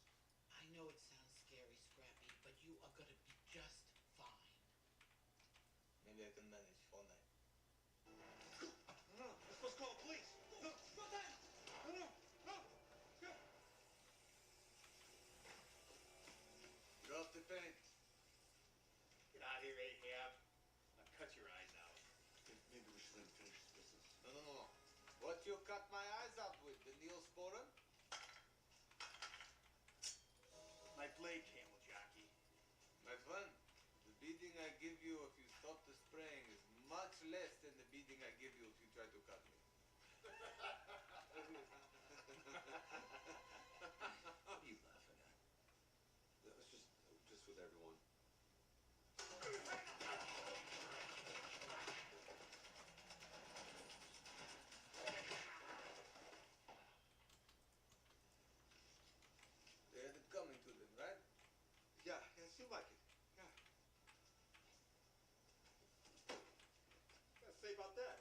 I know it sounds scary, Scrappy, but you are gonna be just fine. maybe I can manage all night. No, we're supposed to call the police. No, no, Dad. No, no, no. Go. Drop the paint. Get out of here, Ahab. I'll cut your eyes out. Maybe we should let him finish his business. No. What you cut my eyes out with? The neosporin? My blade, camel jockey. My friend, the beating I give you if you stop the spraying is much less than the beating I give you if you try to cut me. What are you laughing at? That was just with everyone. They had it coming to them, right? Yeah, it seemed like it. Yeah. Gotta say about that.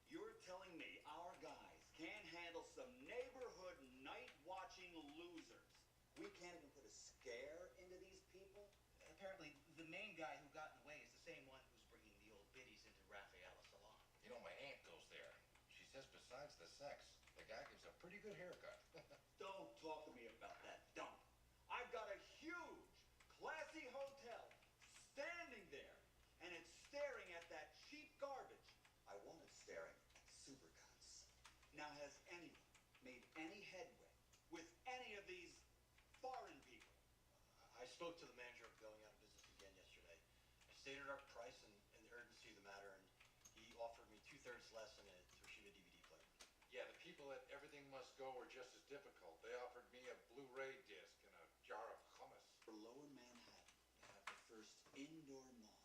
You're telling me our guys can't handle some neighborhood night watching losers? We can't even put a scare into these people? Apparently, the main guy who got in the way is the same one who's bringing the old biddies into Rafaela's salon. You know, my aunt goes there. She says besides the sex, the guy gives a pretty good haircut. Don't talk to me about that dump. I've got a huge, classy hotel standing there, and it's staring at that cheap garbage. I want it staring at supercuts. Now, has anyone made any headway with any of these foreign people? I spoke to the manager of going out of business again yesterday. I stated our price and the urgency of the matter, and he offered me 2/3 less in a Toshiba DVD player. Yeah, the people at Everything Must Go were just as difficult. They offered me a Blu-ray disc and a jar of hummus. For Lower Manhattan to have the first indoor mall.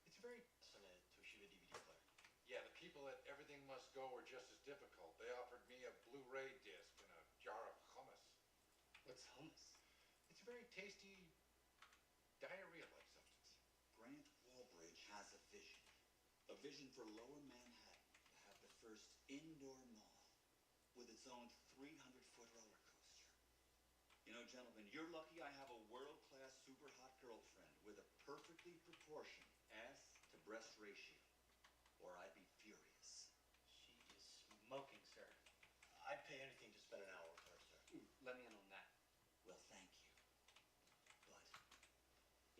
It's very in a Toshiba DVD player. Yeah, the people at Everything Must Go were just as difficult. They offered me a Blu-ray disc and a jar of hummus. What's hummus? It's a very tasty diarrhea-like substance. Grant Wallbridge has a vision. A vision for Lower Manhattan to have the first indoor mall with its own 300-foot roller coaster. You know, gentlemen, you're lucky I have a world-class super hot girlfriend with a perfectly proportioned ass to breast ratio, or I'd be furious. She is smoking, sir. I'd pay anything to spend an hour with her, sir. Let me in on that. Well, thank you. But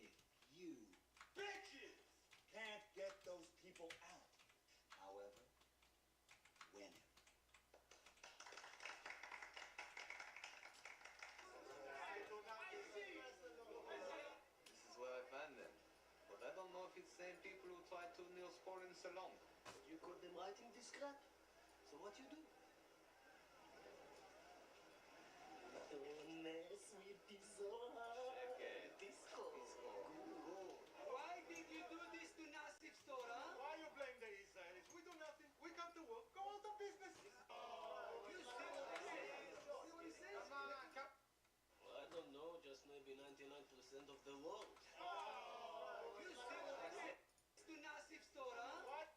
if you bitches can't get those people out, however, whenever. This is where I find them. But I don't know if it's the same people who tried to Neil Sport in Salon. But you caught them writing this crap. So what you do? Don't mess with the Zohar. Disco. Why did you do this to Nassif store, huh? Why you blame the Israelis? We do nothing. We come to work, go out of business. You see what he says? Come on, come. Well, I don't know, just maybe 99% of the world. You see what he says? To Nassif store, huh? What?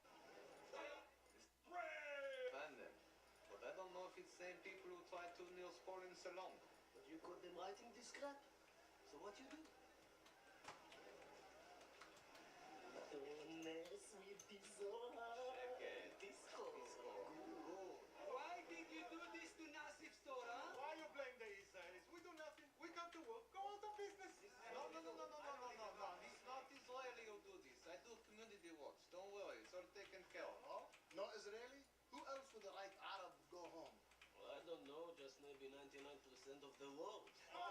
Find them. But I don't know if it's the same people who tried to Neil Sport in Salon. But you caught them writing this crap. So what you do? Don't mess with the Zohar. Disco. Why did you do this to Nassif store, huh? Why you blame the Israelis? We do nothing. We come to work, go out of business. No. It's not Israeli who do this. I do community works. Don't worry, it's all taken care of. Oh? Not Israeli? Who else would the right Arab go home? Well, I don't know, just maybe 99% of the world. You see what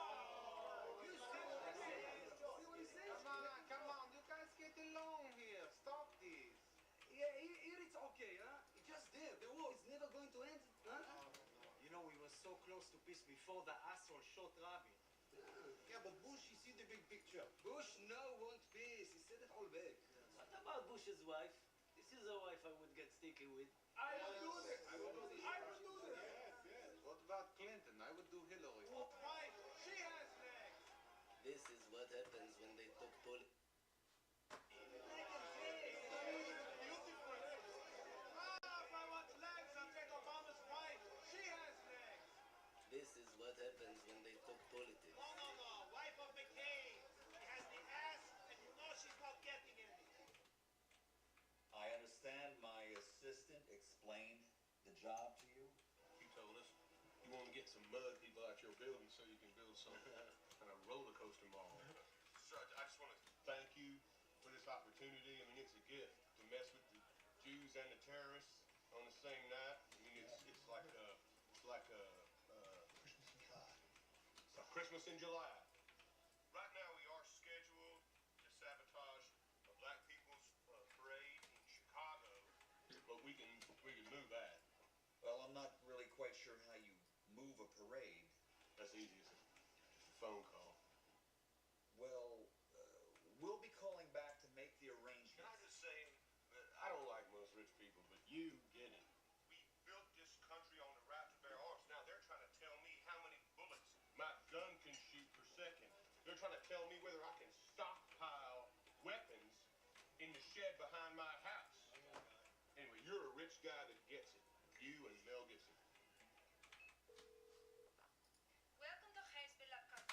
he says? See what he says? Come on, you guys get along here. Stop this. Yeah, here it's okay, huh? It's just there. The war is never going to end, huh? You know, we were so close to peace before the asshole shot Rabin. Yeah, but Bush, he see the big picture. Bush no want peace. He said it all back. What about Bush's wife? This is a wife I would get sticky with. I will do this. I will do this. I will do this. Yes. What about Clinton? I would do Hillary. Why? She has legs. This is what happens when they talk politics. If I want legs, I'll take Obama's wife. She has legs. This is what happens when they talk politics. No. Wife of McCain. She has the ass, and you know she's not getting any. I understand my assistant explained the job to you. He told us you want to get some mud people out your building so you can build some kind of roller coaster mall. Sir, I just want to thank you for this opportunity. I mean, it's a gift to mess with the Jews and the terrorists on the same night. I mean, it's like Christmas in July. Right now, we are scheduled to sabotage a Black People's Parade in Chicago, but we can move that. Well, I'm not really quite sure how you move a parade. That's easy. It's just a phone call. Well, we'll be calling back to make the Can arrangements. I just say that I don't like most rich people, but you get it. We built this country on the right to bear arms. Now they're trying to tell me how many bullets my gun can shoot per second. They're trying to tell me whether I can stockpile weapons in the shed behind my house. Anyway, you're a rich guy that gets it. You and Mel Gibson. Welcome to Hezbollah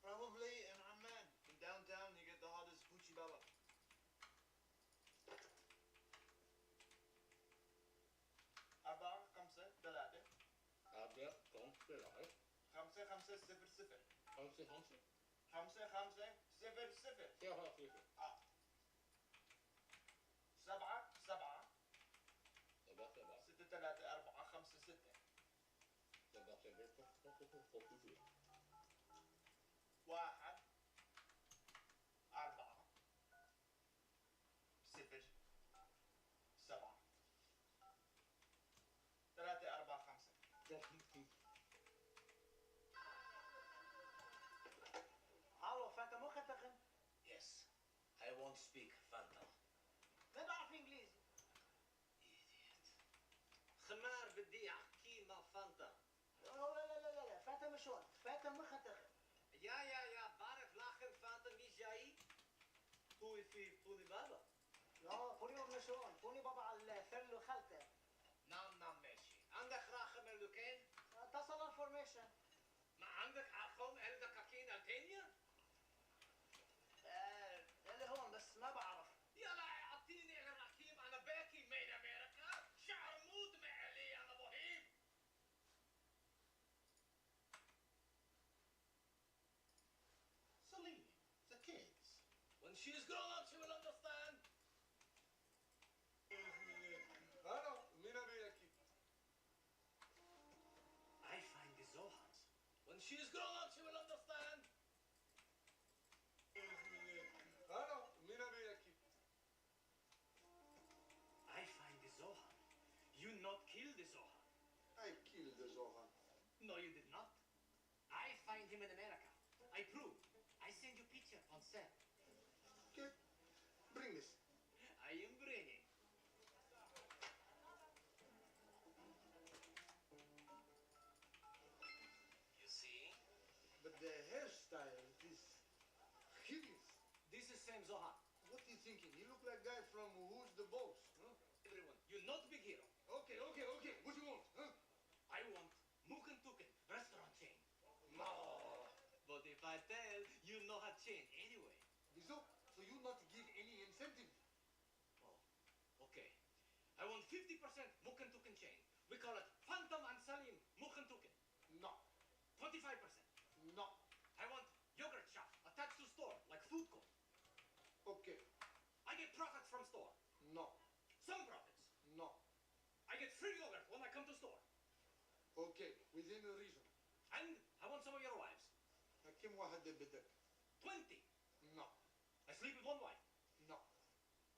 Probably in Amman. In downtown, you get the hottest Gucci baba. 4 5 3 أبدأ كم سرعة 5 5 0 0 خمسة خمسة 5 5 0 0 كيف كيف 7 7 سبعة سبعة 6 3 4 5 6 سبعة سبعة خطوة 1 4 0 7 3 4 5 الو فانت مو خنتخن؟ Yes, I won't speak Fanta. ما بعرف انجليزي. خمار بدي احكي مع فانتا. لا لا لا لا فانت مش هون، فانت مو خنتخن. يا بعرف لاخر فانتا مش جاي. هو في بوني بابا. لا بوني مش هون، بوني بابا على الفرل خلته. نعم ماشي. عندك راخم اللوكين؟ اتصل الفورميشن. ما عندك عقم الدكاكين التانية؟ اللي هون بس ما بعرف. يلا اعطيني الرحيم انا باكي من امريكا شعرموط معلي انا بهيم. Celine, the kids. When she's grown up she will understand. أنا مين أبيكي؟ I find the Zohans. When she's grown up she will understand. أنا مين أبيكي؟ I find the Zohan. You not kill the Zohan. I killed the Zohan. No, you did not. I find him in America. I prove. I send you picture on set. Okay, bring this. I am bringing. You see? But the hairstyle is hideous. This is Sam Zohan. What are you thinking? You look like guy from Who's the Boss, huh? Everyone, you're not big hero. Okay. What you want, huh? I want Muken Tuken restaurant chain. No. But if I tell, you know how chain anyway. So you not give any incentive? Oh, okay. I want 50% Muken Tuken chain. We call it Phantom and Salim Muken Tuken. No. 25%. No. I want yogurt shop attached to store, like food court. Okay. I get profits from store. No. Some profits. No. I get free yogurt when I come to store. Okay, within reason. And I want some of your wives. كم واحد بدك؟ 20. No. I sleep with one wife. No.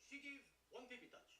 She give one baby touch.